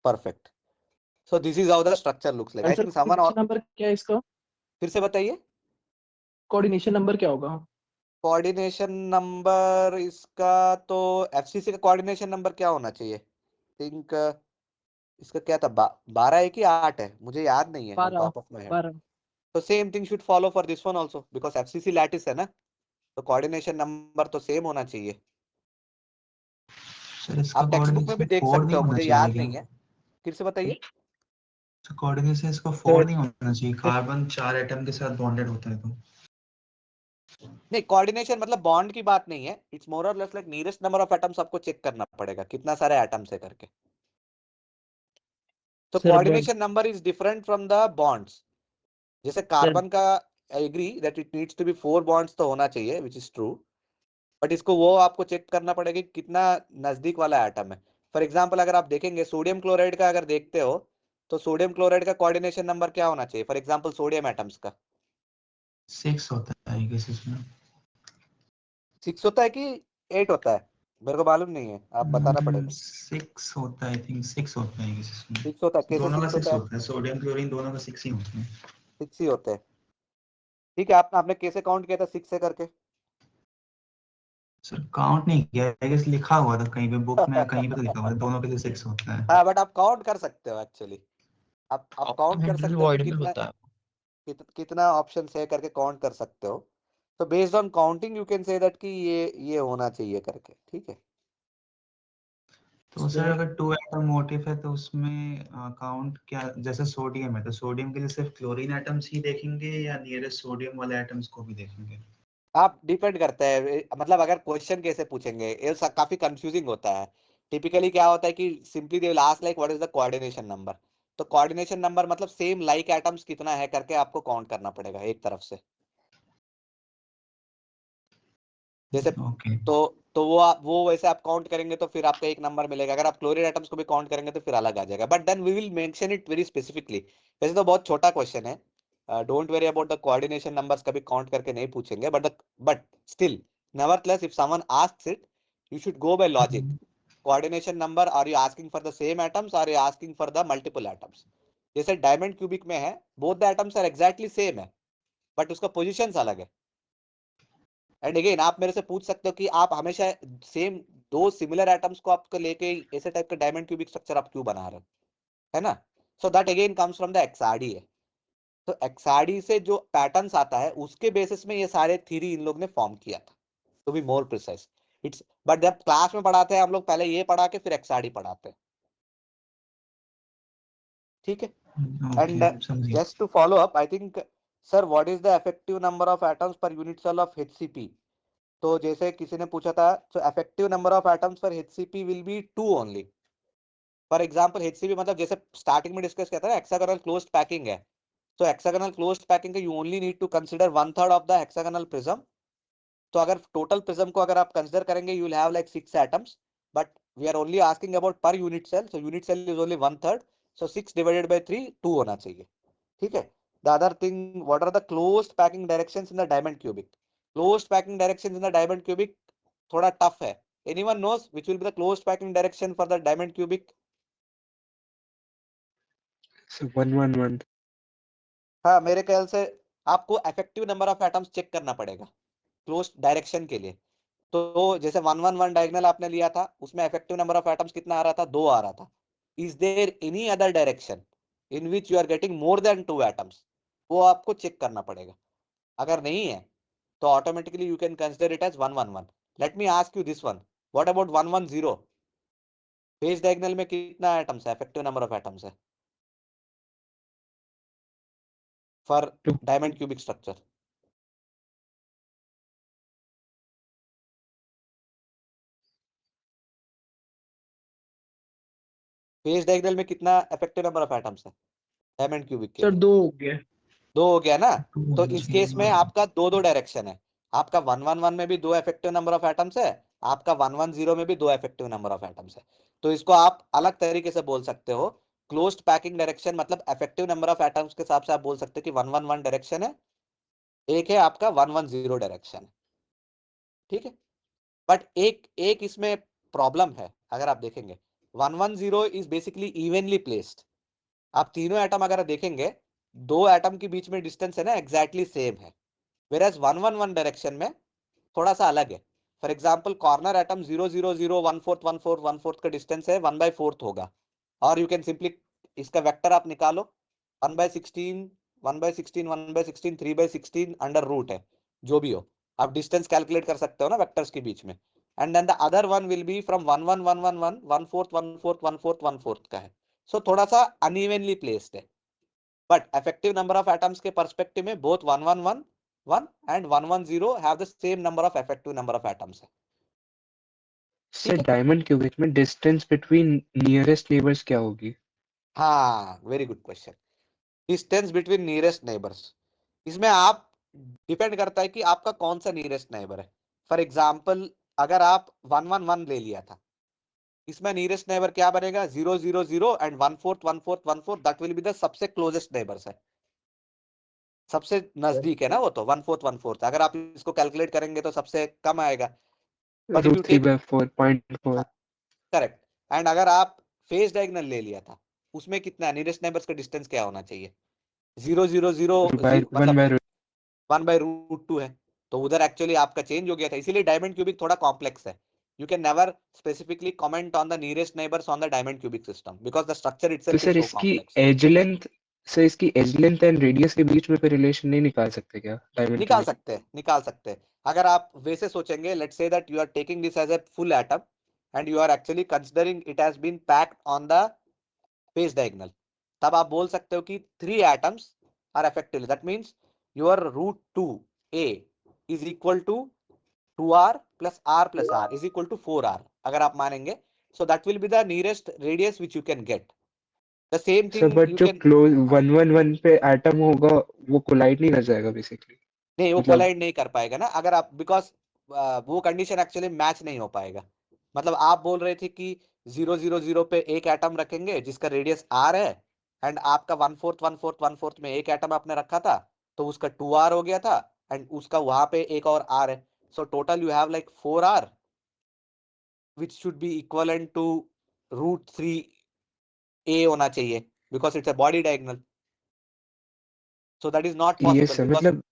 perfect. So this is how the structure looks like. I answer think someone coordination number क्या है इसका? फिर से बताइए। कोऑर्डिनेशन नंबर क्या होगा? कोऑर्डिनेशन नंबर इसका तो एफसीसी का कोऑर्डिनेशन नंबर क्या होना चाहिए? थिंक इसका क्या था, 12 है कि 8 है, मुझे याद नहीं है on 12 top of my head. 12। तो same thing should follow for this one also because FCC lattice है ना, तो कोऑर्डिनेशन नंबर तो सेम होना चाहिए। सर इसका आप टेक्स्ट बुक में भी कोऑर्डिनेशन देख 4 सकते नहीं हो, होना मुझे चाहिए याद क्या? नहीं है। फिर से बताइए। कोऑर्डिनेशन इसका 4 नहीं होना चाहिए, कार्बन 4 एटम के साथ बॉन्डेड होता है तो। नहीं, कोऑर्डिनेशन मतलब बॉन्ड की बात नहीं है, it's more or less like nearest number of atoms आपको चेक करना पड़ेगा, कितना सारे एटम्स है करके। तो sir but coordination number is different from the bonds. जैसे सर कार्बन का I agree that it needs to be 4 bonds तो होना चाहिए विच इज ट्रू, बट इसको वो आपको चेक करना पड़ेगा कि कितना नजदीक वाला एटम है। फॉर एग्जाम्पल अगर आप देखेंगे सोडियम क्लोराइड का अगर देखते हो, तो सोडियम क्लोराइड का कोऑर्डिनेशन नंबर क्या होना चाहिए? फॉर एग्जाम्पल सोडियम एटम्स का 6 होता है आई गेस इसमें। 6 होता है कि 8 होता है? मेरे को मालूम नहीं है, आप बताना पड़ेगा। 6 होता है आई थिंक, 6 होता है आई गेस इसमें। 6 होता है, कैसे दोनों का 6 6 होता है? होता है, सोडियम क्लोरीन दोनों का 6 ही होता है। 6 ही होते हैं। ठीक है, आपने कैसे काउंट किया था 6 से करके? सर काउंट नहीं किया आई गेस, लिखा हुआ था कहीं पे बुक में, कहीं पे तो लिखा हुआ है दोनों के लिए 6 होता है। हाँ, बट आप काउंट कर सकते हो एक्चुअली। आप काउंट कर ऑक्टोहेड्रल सकते हो कि वॉइडेबल कितना होता है। कितना ऑप्शन है करके काउंट कर सकते हो। तो based on counting you can say that कि ये होना चाहिए करके। ठीक है। तो सर अगर 2 एटम मोटिफ है तो उसमें काउंट क्या, जैसे सोडियम है तो सोडियम के लिए सिर्फ क्लोरीन एटम्स ही देखेंगे या नियरेस्ट सोडियम वाले एटम्स को भी देखेंगे? आप डिपेंड करता है, मतलब अगर क्वेश्चन कैसे पूछेंगे ये काफी कंफ्यूजिंग होता है। टिपिकली क्या होता है कि simply they will ask like what is the coordination number. तो कोऑर्डिनेशन नंबर मतलब सेम लाइक एटम्स कितना है करके आपको काउंट करना पड़ेगा एक तरफ से। जैसे ओके। तो वो वैसे आप काउंट करेंगे तो फिर आपको एक नंबर मिलेगा। अगर आप क्लोरीन एटम्स को भी काउंट करेंगे तो फिर अलग आ जाएगा, but then we will mention it very specifically. वैसे तो बहुत छोटा क्वेश्चन है, don't worry about the coordination numbers, कभी काउंट करके नहीं पूछेंगे, but still nevertheless if someone asks it you should go by logic. coordination number, are you asking for the same atoms or are you asking for the multiple atoms? जैसे diamond cubic में है, both the atoms are exactly same है, but उसका positions अलग है। And again आप मेरे से पूछ सकते हो कि आप हमेशा सेम दो सिमिलर एटम्स को आपको लेके ऐसे टाइप का डायमंड क्यूबिक स्ट्रक्चर आप क्यों बना रहे हो, है ना? So that again comes from the XRD है। तो एक्सआरडी से जो पैटर्न्स आता है उसके बेसिस में ये सारे थ्योरी इन लोग ने फॉर्म किया था, to be more precise. It's but जब क्लास में पढ़ाते हैं हम लोग पहले ये पढ़ा के फिर एक्सआरडी पढ़ाते हैं। ठीक है। ओके एंड समझ गया। Just to follow up, I think sir what is the effective number of atoms per unit cell of HCP? तो जैसे किसी ने पूछा था, so effective number of atoms for HCP will be 2 only. For example HCP मतलब जैसे starting में discuss किया था ना, हेक्सागोनल क्लोज्ड पैकिंग है। तो हेक्सागोनल क्लोज्ड पैकिंग का you only need to consider 1/3 of the hexagonal prism. तो अगर टोटल प्रिज्म को अगर आप कंसीडर करेंगे you will have like 6 atoms, but we are only asking about per unit cell, so unit cell is only 1/3, so 6 divided by 3 2 होना चाहिए। ठीक है। The other thing, what are the closed packing directions in the diamond cubic? Closed packing directions in the diamond cubic थोड़ा tough है। Anyone nose which will be the closed packing direction for the diamond cubic? So 111. हाँ, मेरे ख्याल से आपको effective number of atoms check करना पड़ेगा closed direction के लिए। तो जैसे 111 डायगोनल आपने लिया था, उसमें इफेक्टिव नंबर ऑफ एटम्स कितना आ रहा था? 2 आ रहा था। Is there any other direction in which you are getting more than 2 atoms? वो आपको चेक करना पड़ेगा। अगर नहीं है तो automatically you can consider it as 111। Let me ask you this one, what about 110? Face diagonal में कितना एटम्स है, इफेक्टिव नंबर ऑफ एटम्स है for 2. Diamond cubic structure? Face diagonal में कितना इफेक्टिव नंबर ऑफ एटम्स है diamond cubic के sir लिए? 2 हो गया। 2 हो गया ना? 2 तो होना इस केस में चाहिए। आपका दो डायरेक्शन है। आपका 111 में भी 2 इफेक्टिव नंबर ऑफ एटम्स है, आपका 110 में भी 2 इफेक्टिव नंबर ऑफ एटम्स है। तो इसको आप अलग तरीके से बोल सकते हो, क्लोज्ड पैकिंग डायरेक्शन मतलब इफेक्टिव नंबर ऑफ एटम्स के हिसाब से आप बोल सकते हो कि 111 डायरेक्शन है, एक है आपका 110 डायरेक्शन, ठीक है। बट एक एक इसमें प्रॉब्लम है, अगर आप देखेंगे 110 इज बेसिकली इवनली प्लेस्ड। आप तीनों एटम अगर देखेंगे, दो एटम के बीच में डिस्टेंस है ना एग्जैक्टली सेम है, वेरएज 111 डायरेक्शन में थोड़ा सा अलग है। फॉर एग्जाम्पल कॉर्नर एटम 000 1/4 का डिस्टेंस है 1/4 होगा, और यू कैन सिंपली इसका वेक्टर आप निकालो 1/16 1/16 1/16 3/16 अंडर रूट है, जो भी हो आप डिस्टेंस कैलकुलेट कर सकते हो ना वेक्टर्स के बीच में। And then the other one will be from 11111 1/4 का है। सो थोड़ा सा अनइवनली प्लेस्ड है, but effective number of atoms के perspective में both 1111 and 110 have the same number of effective number of atoms है, सर ठीक है। डायमंड क्यूबिक में डिस्टेंस बिटवीन नियरेस्ट नेबर्स क्या होगी? हाँ, very good question. Distance between nearest neighbours, इसमें आप डिपेंड करता है कि आपका कौन सा नियरेस्ट नेबर है। फॉर एग्जाम्पल अगर आप 111 ले लिया था, इसमें नियरेस्ट नेबर क्या बनेगा 000 and 1/4 that will be the सबसे क्लोजेस्ट नेबर्स है, सबसे नजदीक है ना वो तो 1/4 अगर आप इसको कैलकुलेट करेंगे तो सबसे कम आएगा। But if you root 3 take, by 4.4 correct, and अगर आप फेस डायगोनल ले लिया था, उसमें कितना नियरेस्ट नेबर्स का डिस्टेंस क्या होना चाहिए 000 बाय 1 मतलब बाय 1/√2 है, तो उधर एक्चुअली आपका चेंज हो गया था। इसीलिए डायमंड क्यूबिक थोड़ा कॉम्प्लेक्स है। You can never specifically comment on the nearest neighbours on the diamond cubic system because the structure तो itself is sir so complex. इसकी एज लेंथ एंड रेडियस के बीच में कोई रिलेशन नहीं निकाल सकते क्या डायमंड निकाल क्यूबिक? सकते हैं, निकाल सकते हैं। अगर आप वैसे सोचेंगे, let's say that you are taking this as a full atom and you are actually considering it has been packed on the face diagonal, तब आप बोल सकते हो कि 3 atoms are effectively, that means your root 2 a is equal to 2r plus r plus r is equal to 4r अगर आप मानेंगे, so that will be the nearest radius which you can get. The same sir thing but you जो can, close 111 पे atom होगा वो collide नहीं कर जाएगा बेसिकली, नहीं वो मतलब कोलाइड नहीं कर पाएगा ना अगर आप, बिकॉज वो कंडीशन एक्चुअली मैच नहीं हो पाएगा। मतलब आप बोल रहे थे कि 000 पे एक एटम रखेंगे जिसका रेडियस आर है, एंड आपका 1/4 में एक एटम आपने रखा था, तो उसका 2r हो गया था, एंड उसका वहां पे एक और r है, so total you have like 4r which should be equivalent to √3a होना चाहिए, because it's a body diagonal, so that is not ये पॉसिबल सर बिकॉज, मतलब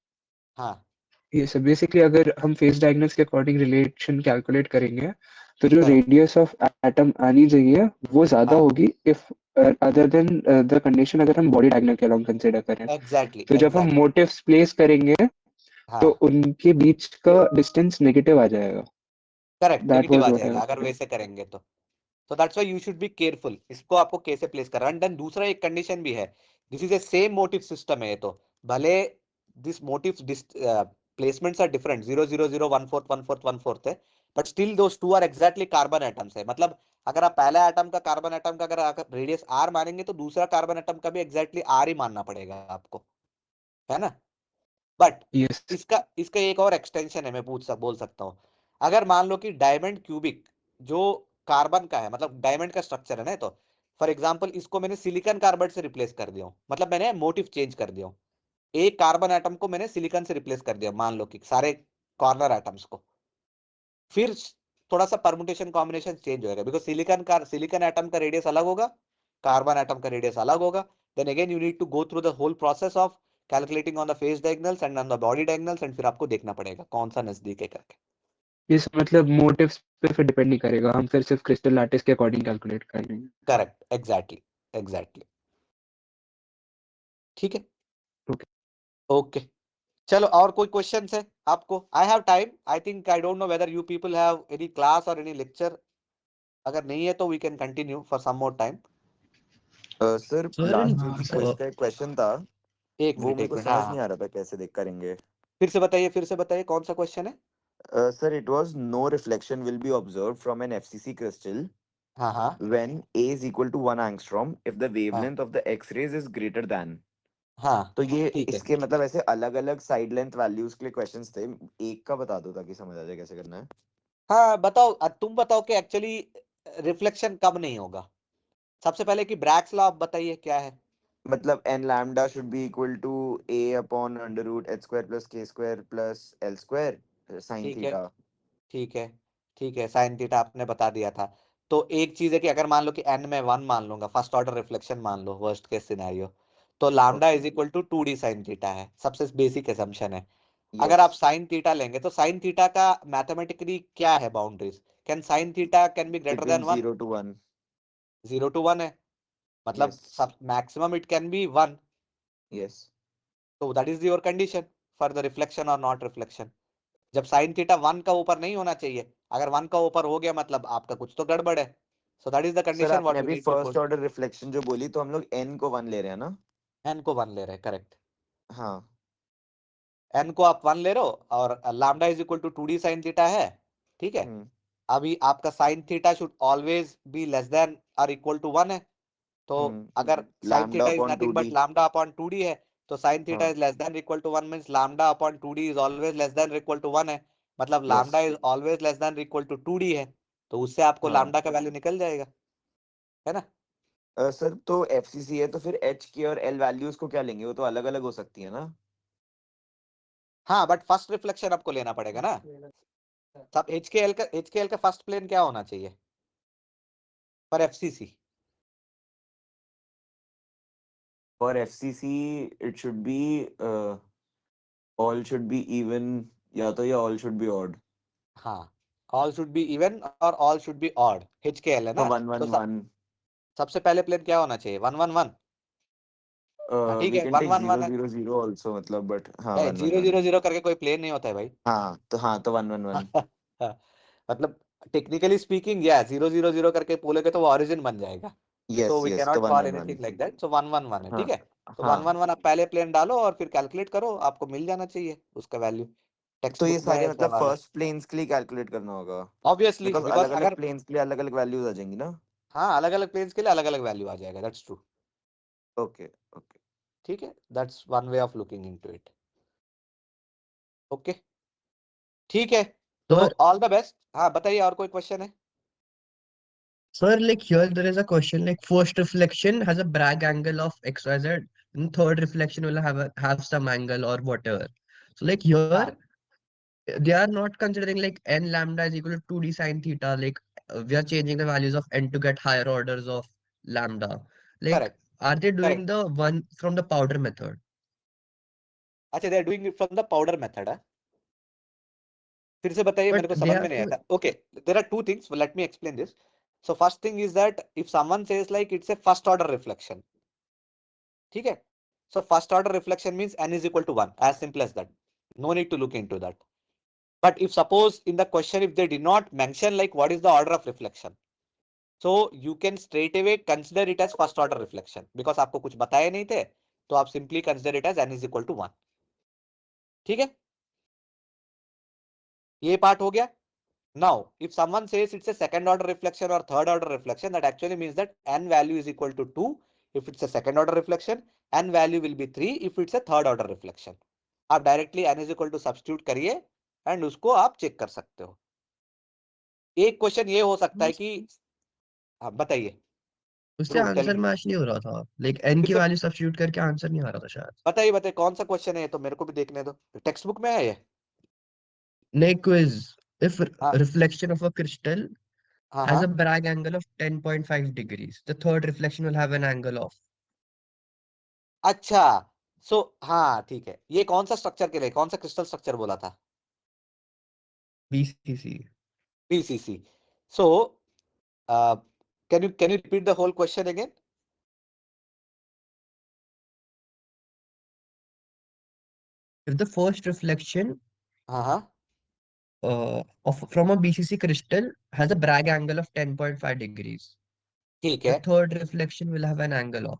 हाँ ये सब बेसिकली अगर हम फेस डायगोनल्स के अकॉर्डिंग रिलेशन कैलकुलेट करेंगे तो जो करेक्ट, रेडियस ऑफ एटम आनी चाहिए वो ज्यादा हाँ होगी if other than the condition अगर हम बॉडी डायगोनल के अलोंग कंसीडर करें। एग्जैक्टली तो जब हम एग्जैक्टली, मोटिव्स प्लेस करेंगे तो हाँ उनके बीच का डिस्टेंस नेगेटिव आ जाएगा। करेक्ट, दैट नेगेटिव वाज आ व्हाट आई जाएगा वाज अगर saying। वैसे करेंगे तो that's why you should be careful, इसको आपको कैसे प्लेस करना है। एंड देन दूसरा एक कंडीशन भी है, this is a same motive system है ये तो, भले this motive placements are different 000 1/4 है, but still those two are exactly carbon atoms है। मतलब अगर आप पहला एटम का कार्बन एटम का अगर रेडियस आर मानेंगे तो दूसरा कार्बन एटम का भी एग्जैक्टली आर ही मानना पड़ेगा आपको, है ना। बट यस इसका इसका एक और एक्सटेंशन है, मैं बोल सकता हूँ। अगर मान लो कि डायमंड क्यूबिक जो कार्बन का है, मतलब डायमंड का स्ट्रक्चर है ना, तो फॉर एग्जांपल इसको मैंने सिलिकॉन कार्बाइड से रिप्लेस कर दिया हूँ, मतलब मैंने मोटिव चेंज कर दिया हूँ, एक कार्बन एटम को मैंने सिलिकॉन से रिप्लेस कर दिया, मान लो कि सारे कॉर्नर एटम्स को, फिर थोड़ा सा परमुटेशन कॉम्बिनेशन चेंज होगा, बिकॉज सिलिकॉन एटम का रेडियस अलग होगा, कार्बन एटम का रेडियस अलग होगा। Then again you need to go through the whole process of calculating on the face diagonals and on the body diagonals, and फिर आपको देखना पड़ेगा कौन सा नजदीक है करके। यस मतलब मोटिव्स पे फिर डिपेंड नहीं करेगा, हम फिर सिर्फ क्रिस्टल लैटिस के अकॉर्डिंग कैलकुलेट कर लेंगे। करेक्ट, एग्जैक्टली एग्जैक्टली, ठीक है, ओके ओके। चलो और कोई क्वेश्चन है आपको? I have time, I think, I don't know whether you people have any class or any lecture, अगर नहीं है तो we can continue for some more time. Sir sir last इन हाँ वीक सर। का एक क्वेश्चन था, एक वो मिनट मेरे एक को मिनट, हाँ समझ नहीं हाँ, आ रहा था कैसे देख करेंगे। फिर से बताइए कौन सा क्वेश्चन है। Sir it was no reflection will be observed from an FCC crystal हाँ हाँ when A is equal to 1 angstrom if the हाँ wavelength of the X-rays is greater than। हाँ, तो ये ठीक है। इसके मतलब ऐसे अलग अलग साइड लेंथ वैल्यूज के लिए क्वेश्चंस थे, एक का बता दो ताकि समझ आ जाए कैसे करना है। हाँ बताओ, तुम बताओ कि एक्चुअली रिफ्लेक्शन कब नहीं होगा। सबसे पहले कि ब्रैग्स लॉ आप बताइए क्या है। मतलब n lambda should be equal to a upon under root h square plus k square plus l square sin ठीक है theta. ठीक है ठीक है, साइन थीटा आपने बता दिया था। तो एक चीज है कि अगर मान लो कि एन में 1 मान लूंगा, फर्स्ट ऑर्डर रिफ्लेक्शन मान लो, वर्स्ट केस सिनेरियो, तो lambda Okay. Is equal to 2d sine theta है, सबसे बेसिक एजम्पशन है। अगर आप Yes. साइन थीटा लेंगे तो साइन थीटा का मैथमेटिकली क्या है boundaries? Can sine theta can be greater Between than 1? 0 to 1. 0 to 1 है, मतलब Yes. सब maximum it can be 1। Yes. तो that is your condition for the reflection और नॉट रिफ्लेक्शन। जब साइन थीटा 1 का ऊपर नहीं होना चाहिए, अगर 1 का ऊपर हो गया मतलब आपका कुछ तो गड़बड़ है। So that is the sir condition आपने व्हाट यू अभी need to first put. Order reflection जो बोली तो हम लोग n को 1 ले रहे हैं ना? एन को 1 ले रहे हैं, करेक्ट। हाँ. एन को आप 1 ले रहे हो और lambda is equal to 2d sine theta है, ठीक है। हम्म. अभी आपका sine theta should always be less than or equal to 1 है। तो अगर sine Lambda theta is upon nothing 2d. But lambda upon 2d है, तो साइन थीटा हाँ. Is less than equal to 1 means lambda upon 2d is always less than equal to 1 है। मतलब lambda Yes. Is always less than equal to 2d है। तो उससे आपको हाँ. लैम्डा का वैल्यू निकल जाएगा, है ना। सर तो FCC है तो फिर h k और l वैल्यूज को क्या लेंगे? वो तो अलग अलग हो सकती है ना? हाँ बट फर्स्ट रिफ्लेक्शन आपको लेना पड़ेगा ना। सब एच के एल का फर्स्ट प्लेन क्या होना चाहिए पर FCC? For FCC it should be all should be even, या तो ये all should be odd. हाँ, ऑल शुड बी इवन और all should be odd, H के एल है तो ना। 1 तो 1 1. सबसे पहले प्लेन क्या होना चाहिए? 1 1 1। हाँ ठीक We है, can one take one one 0 है। 0 0 also मतलब, but हाँ 1 1 जीरो 1. जीरो जीरो करके कोई प्लेन नहीं होता है भाई। हाँ तो 1 1 1. मतलब टेक्निकली स्पीकिंग या 0 0 0 करके बोलोगे तो वो ऑरिजिन बन जाएगा। सो Yes वी yes, कैन तो not 1 call 1 1. Anything like that. सो 1 1 1 है, हाँ. ठीक है। तो वन हाँ. वन वन आप पहले प्लेन डालो और फिर कैलकुलेट करो, आपको मिल जाना चाहिए उसका वैल्यू। टेक्स्ट तो ये बुक में सारे मतलब सवाल है फर्स्ट प्लेन्स के लिए कैलकुलेट करना होगा? ऑब्वियसली, बिकॉज बिकॉज अलग अलग अगर प्लेन्स के लिए अलग अलग वैल्यूज आ जाएंगी ना? हाँ अलग अलग प्लेन्स के लिए अलग अलग वैल्यू आ जाएगा, दैट्स ट्रू। Okay okay. ठीक है, that's one way of looking into it. Okay ठीक है, तो Sir, ऑल द बेस्ट। हाँ बताइए, और कोई क्वेश्चन है? sir, like here there is a question like first reflection has a Bragg angle of XYZ, and third reflection will have some angle or whatever. So like here हाँ they are not considering like n lambda is equal to 2d sine theta. Like we are changing the values of n to get higher orders of lambda. Like correct are they doing correct. the one from the powder method? अच्छा, they are doing it from the powder method है? फिर से बताइए, But मेरे को they समझ में have नहीं आया to. था। Okay, there are two things, let me explain this. So first thing is that if someone says like it's a first order reflection, ठीक है। So first order reflection means n is equal to 1, as simple as that, no need to look into that. But if suppose in the question if they did not mention like what is the order of reflection, so you can straight away consider it as first order reflection because आपको कुछ बताए नहीं थे, तो आप simply consider it as n is equal to 1। ठीक है, ये पार्ट हो गया। Now if someone says it's a second order reflection or third order reflection, that actually means that n value is equal to 2 if it's a second order reflection, n value will be 3 if it's a third order reflection। आप directly n is equal to substitute करिए and उसको आप check कर सकते हो। एक question ये हो सकता है कि, हाँ बताइए, उससे ध्रुव टेल आंसर मी। मैच नहीं हो रहा था लाइक n फिर की से वैल्यू सब्स्टिट्यूट करके आंसर नहीं आ रहा था शायद। बताइए बताइए कौन सा क्वेश्चन है ये, तो मेरे को भी देखने दो, टेक्स्ट बुक में है ये। नहीं quiz, if हाँ reflection of a crystal हाँ has हाँ। a Bragg angle of 10.5 degrees, the third reflection will have an angle of अच्छा, सो हाँ ठीक है, ये कौन सा स्ट्रक्चर के लिए, कौन सा क्रिस्टल स्ट्रक्चर बोला था? BCC. BCC. So can you repeat the whole question again? If the first reflection हाँ हाँ from a BCC crystal has a Bragg angle of 10.5 degrees, ठीक the है third reflection will have an angle of.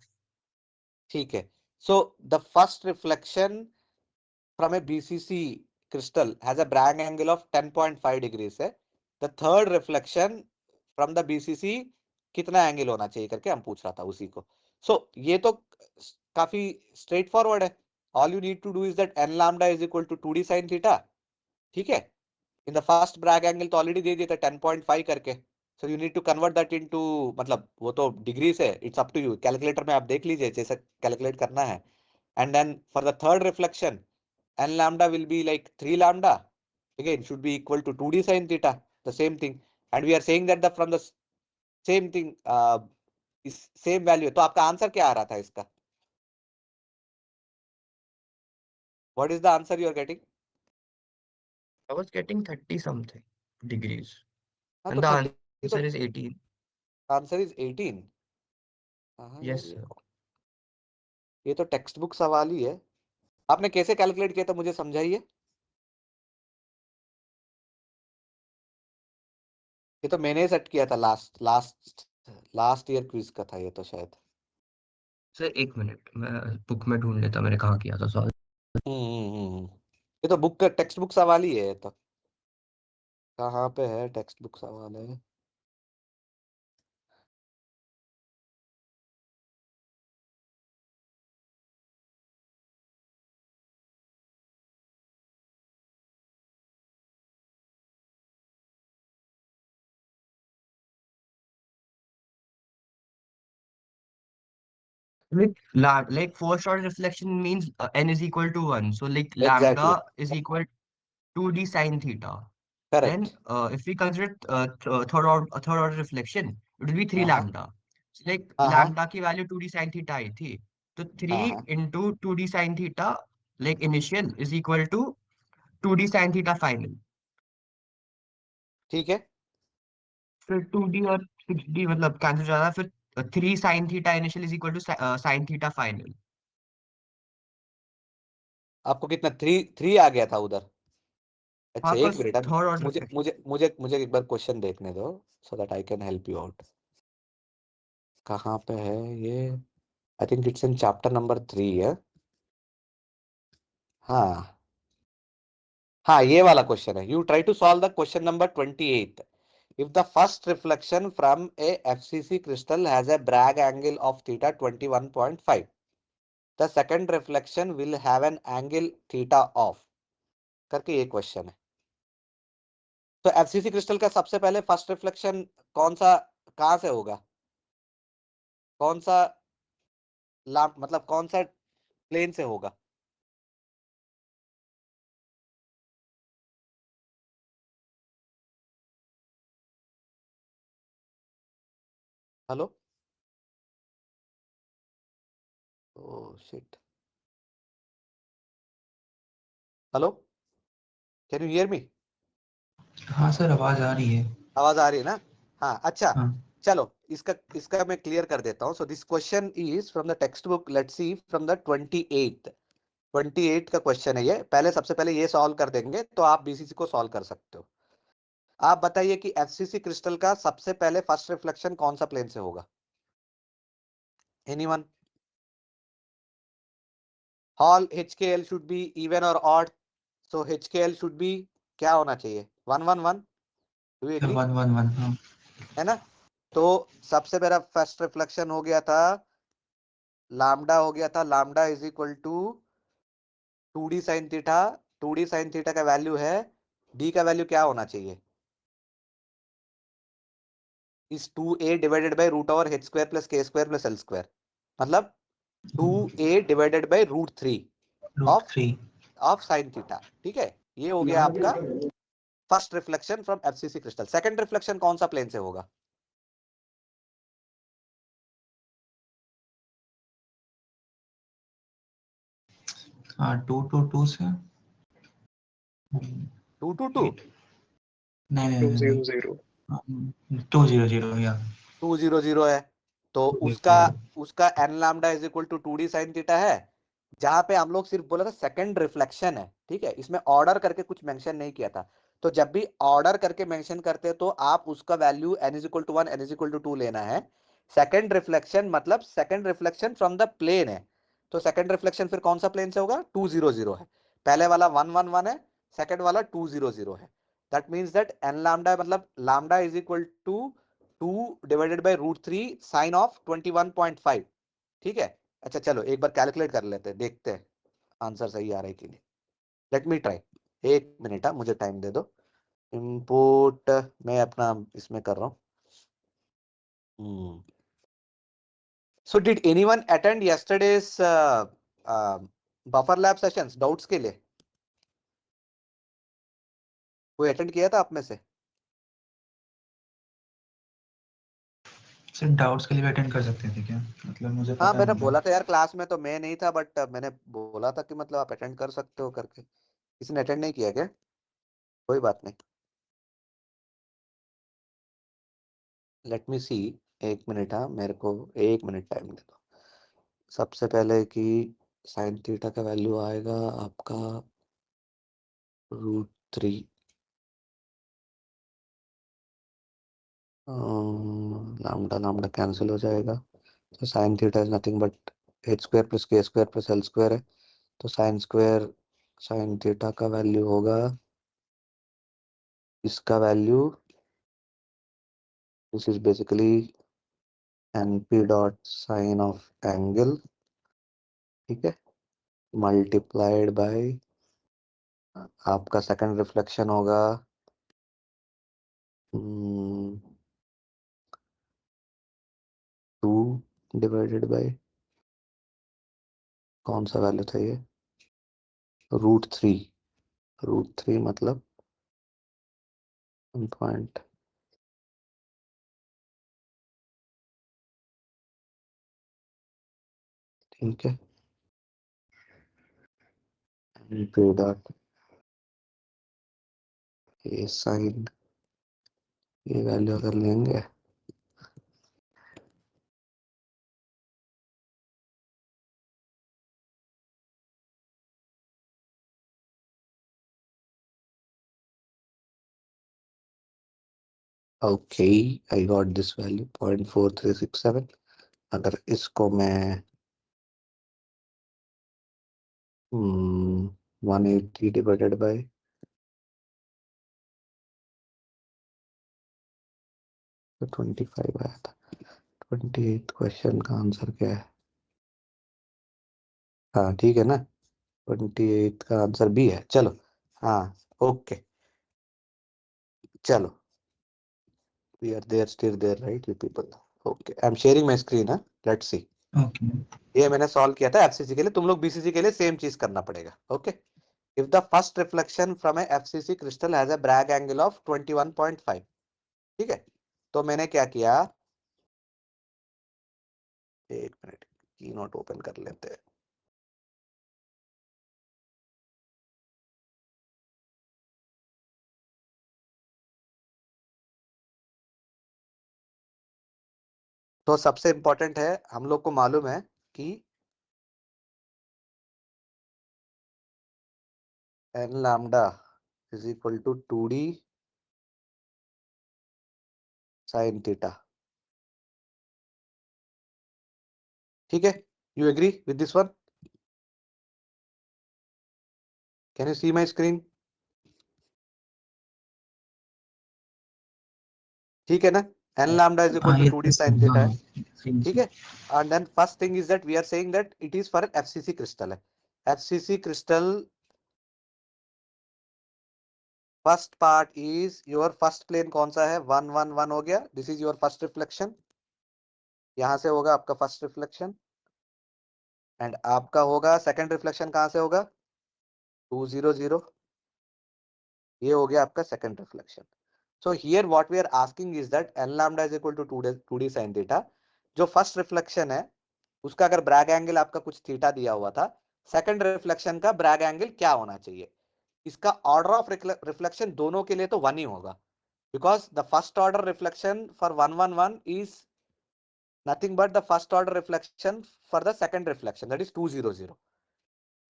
ठीक है। So the first reflection from a BCC crystal has a Bragg angle of 10.5 degrees है। The third reflection from the BCC कितना angle होना चाहिए करके हम पूछ रहा था उसी को। ये तो काफी स्ट्रेट फॉरवर्ड है। All you need to do is that n lambda is equal to 2d sin theta। ठीक है, in the first Bragg angle तो ऑलरेडी दे दिया था 10.5 करके, so you need to convert that into, मतलब वो तो डिग्री से, it's up to you, calculator में आप देख लीजिए जैसे कैलकुलेट करना है. And then for the third reflection n lambda will be like 3 lambda, again should be equal to 2d sin theta, the same thing. And we are saying that the from the same thing is same value. तो आपका answer क्या आ रहा था इसका? What is the answer you are getting? I was getting 30 something degrees. हाँ And तो the 30 तो answer is 18. Answer is 18. हाँ यार, Yes, sir. ये तो टेक्स्ट बुक सवाल ही है. आपने कैसे कैलकुलेट किया था मुझे समझाइए. ये तो मैंने सेट किया था लास्ट ईयर क्विज का था ये तो शायद. सर एक मिनट, मैं बुक में ढूंढ लेता मैंने कहाँ किया था सॉल्व. ये तो बुक का टेक्स्ट बुक सवाल ही है ये तो. कहाँ पे है टेक्स्ट बुक सवाल है? Like first order reflection means n is equal to 1. So like Exactly. lambda is equal to 2d sin theta. Then Correct. if we consider third order reflection, it will be 3 हाँ lambda. So like हाँ हाँ lambda की value 2d sin theta आई थी. तो हाँ 3 हाँ, into 2d sin theta like initial is equal to 2d sin theta final. ठीक है. फिर 2d और 6d मतलब कैंसिल हो जाता है. फिर 3 sin theta initial is equal to sin theta final. आपको कितना 3 आ गया था उधर? अच्छा हाँ एक cause मिनट, अब third order मुझे reflection. मुझे मुझे मुझे एक बार क्वेश्चन देखने दो so that I can help you out. कहाँ पे है ये? I think it's in chapter number 3 है. हाँ हाँ, ये वाला क्वेश्चन है. You try to solve the question number 28. If the first reflection from a FCC crystal has a Bragg angle of theta 21.5, the second reflection will have an angle theta of, करके ये question है. तो FCC crystal का सबसे पहले first reflection कौन सा, कहां से होगा? कौन सा मतलब कौन सा प्लेन से होगा? Hello. Oh shit. Hello, can you hear me? हाँ सर, आवाज आ रही है. आवाज आ रही है ना? हाँ अच्छा. हाँ चलो इसका मैं क्लियर कर देता हूँ. So this question is from the text book. Let's see from the 28 का क्वेश्चन है ये. पहले सबसे पहले ये सॉल्व कर देंगे तो आप बीसीसी को सॉल्व कर सकते हो. आप बताइए कि एफसीसी क्रिस्टल का सबसे पहले फर्स्ट रिफ्लेक्शन कौन सा प्लेन से होगा? Anyone? All HKL should be even or odd. So HKL should be क्या होना चाहिए? 111. Do you sir, agree? 111. हाँ है ना? तो सबसे पहला फर्स्ट रिफ्लेक्शन हो गया था लैम्डा, हो गया था lambda is equal to 2d sin theta. 2d sin theta का वैल्यू है, d का वैल्यू क्या होना चाहिए? Is 2a divided by root over h square plus k square plus l square. मतलब 2a divided by root 3 of √3. Sine theta. ठीक है, ये हो गया आपका first reflection from FCC crystal. Second reflection कौन सा प्लेन से होगा? हाँ 222 से. 222. नहीं नहीं नहीं नहीं. 200 या 200 है तो 200. उसका n lambda is equal to 2d sin theta है. जहां पे हम लोग सिर्फ बोला था सेकंड रिफ्लेक्शन है. ठीक है, इसमें ऑर्डर करके कुछ मेंशन नहीं किया था. तो जब भी ऑर्डर करके मेंशन करते हैं तो आप उसका value n is equal to 1 n is equal to 2 लेना है. सेकंड रिफ्लेक्शन मतलब second reflection from the plane है. तो सेकंड रिफ्लेक्शन फिर कौन सा प्लेन से होगा? 200 है. पहले वाला 111 है, सेकंड वाला 200 है. That means that n lambda मतलब lambda is equal to 2 divided by √3 sine of 21.5. ठीक है. अच्छा चलो एक बार कैलकुलेट कर लेते हैं, देखते हैं आंसर सही आ रहा है कि नहीं. Let me try. एक मिनट, मुझे टाइम दे दो. इनपुट मैं अपना इसमें कर रहा हूँ. So did anyone attend yesterday's buffer lab sessions? Doubts के लिए कोई अटेंड किया था आप में से? सर डाउट्स के लिए अटेंड कर सकते थे क्या? मतलब मुझे हाँ, पता मैंने नहीं बोला था। था यार, क्लास में तो मैं नहीं था, बट मैंने बोला था कि मतलब आप अटेंड कर सकते हो करके। किसी ने अटेंड नहीं किया क्या? कोई बात नहीं, लेट मी सी। एक मिनट, हाँ, मेरे को 1 मिनट टाइम दे दो। सबसे पहले कि साइन थीटा का वैल्यू आएगा आपका √3। लैम्डा लैम्डा कैंसिल हो जाएगा, तो sine theta is nothing but h² + k² + l² है, तो साइन स्क्वायर साइन थीटा का वैल्यू होगा, इसका value, this is basically np dot sine of angle, ठीक है, मल्टीप्लाइड बाय आपका सेकंड रिफ्लेक्शन होगा 2 डिवाइडेड बाय कौन सा वैल्यू था ये, √3। √3 मतलब 1 ठीक है, np डॉट ये साइन, ये वैल्यू अगर लेंगे okay, I got this value 0.4367। अगर इसको मैं 180 डिवाइडेड बाय 25 आया था। 28 क्वेश्चन का आंसर क्या है? हाँ ठीक है ना, 28 का आंसर बी है। चलो, हाँ, ओके, चलो, we are there, still there, right, you people? Okay, I'm sharing my screen, huh? Let's see. Okay. ये मैंने सॉल्व किया था एफसीसी के लिए, तुम लोग बीसीसी के लिए सेम चीज करना पड़ेगा। Okay, if the first reflection from a FCC crystal has a Bragg angle of 21.5, ठीक है, तो मैंने क्या किया, एक मिनट, की नोट ओपन कर लेते हैं। तो सबसे इंपॉर्टेंट है, हम लोग को मालूम है कि n lambda is equal to 2d sin theta, ठीक है, you agree with this one? Can you see my screen? ठीक है ना, n lambda is equal हाँ to ये 2d sin theta है, ठीक है। हाँ। And then first thing is that we are saying that it is for FCC crystal है। FCC crystal first part is your first plane कौन सा है, 1 1 1 हो गया, this is your first reflection, यहां से होगा आपका फर्स्ट रिफ्लेक्शन, एंड आपका होगा सेकंड रिफ्लेक्शन कहां से होगा, 2 0 0, ये हो गया आपका second reflection. So here what we are asking is that n lambda is equal to 2d sin theta, जो फर्स्ट रिफ्लेक्शन है उसका अगर ब्रैग एंगल आपका कुछ थीटा दिया हुआ था, सेकंड रिफ्लेक्शन का ब्रैग एंगल क्या होना चाहिए? इसका ऑर्डर ऑफ रिफ्लेक्शन दोनों के लिए तो 1 ही होगा, because the first order reflection for 1 1 1 is nothing but the first order reflection for the second reflection, that is 2 0 0।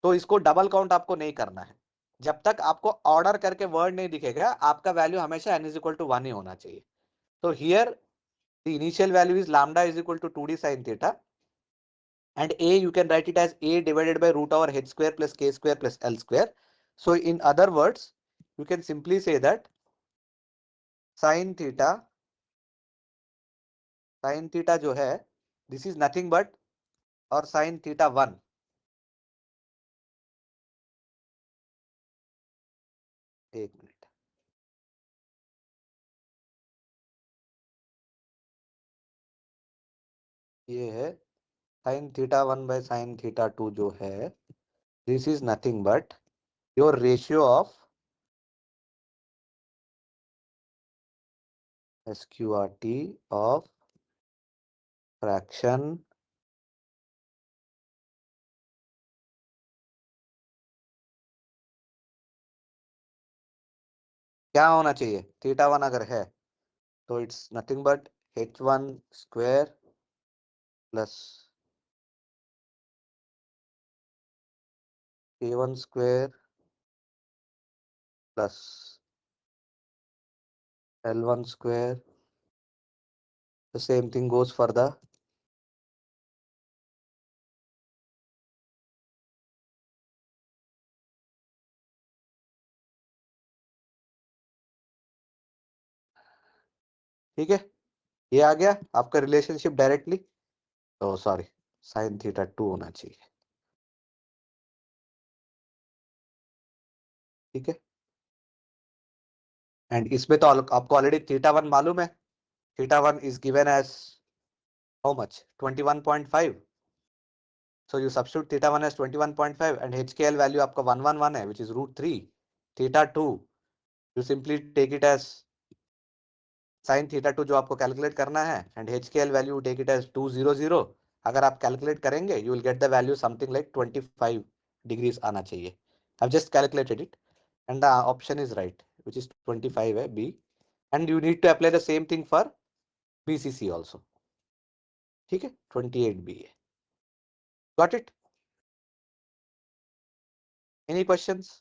तो इसको डबल काउंट आपको नहीं करना है, जब तक आपको ऑर्डर करके वर्ड नहीं दिखेगा आपका वैल्यू हमेशा n इज इक्वल टू 1 ही होना चाहिए। तो here the initial value is lambda is equal to 2d sin theta, and a you can write it as a divided by root over h square plus k square plus l square. So in other words you can simply say that sin theta जो है, this is nothing but, और sin theta 1, एक minute, ये है sin θ1 by sin θ2 जो है, this is nothing but your ratio of SQRT of fraction क्या होना चाहिए, θ1 अगर है तो it's nothing but h1 square plus k1 square plus L1 square. The same thing goes for the ठीक है, ये आ गया आपका रिलेशनशिप डायरेक्टली। तो सॉरी, साइन थीटा 2 होना चाहिए। ठीक है, एंड इसमें तो आपको ऑलरेडी θ1 मालूम है। θ1 is given as how much, 21.5। So you substitute θ1 as 21.5 and HKL value आपका 111 है, which is √3 θ2। You simply take it as sine θ2 जो आपको कैलकुलेट करना है, and HKL value take it as 200। अगर आप कैलकुलेट करेंगे you will get the value something like 25 degrees आना चाहिए। I've just calculated it and the option is right, which is 25 है B, and you need to apply the same thing for BCC also। ठीक है, 28 B है। Got it? Any questions?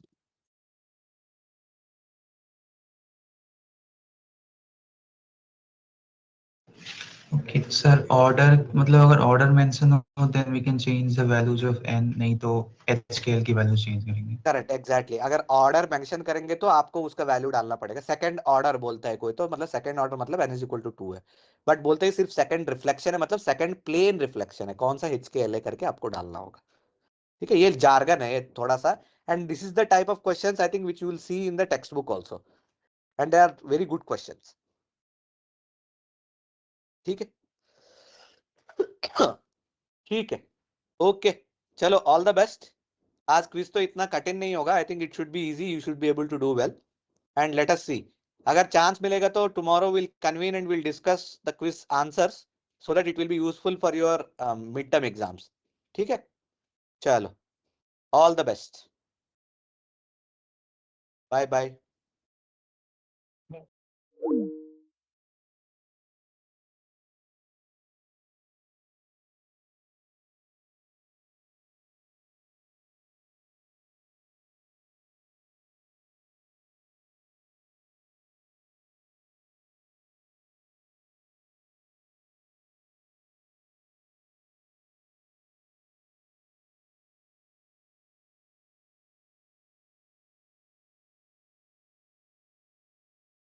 Okay sir, order मतलब अगर order mention हो then we can change the values of n, नहीं तो HKL की value change करेंगे। Correct, exactly. अगर ऑर्डर मेंशन करेंगे तो आपको उसका वैल्यू डालना पड़ेगा। सेकंड ऑर्डर बोलता है कोई तो, मतलब सेकंड ऑर्डर मतलब n इज इक्वल टू 2 है, बट बोलते हैं सिर्फ सेकंड रिफ्लेक्शन है, मतलब सेकंड प्लेन रिफ्लेक्शन है, कौन सा HKL है करके आपको डालना होगा। ठीक है, ये जार्गन है थोड़ा सा, and this is the type of questions I think which you will see in the text book also, and they are very good questions. ठीक है ठीक है, ओके, चलो ऑल द बेस्ट। आज क्विज तो इतना कठिन नहीं होगा, I think it should be easy, you should be able to do well, and let us see. अगर चांस मिलेगा तो tomorrow will convene and will discuss the quiz answers, so that it will be useful for your mid term exams. ठीक है, चलो, all the best, bye bye.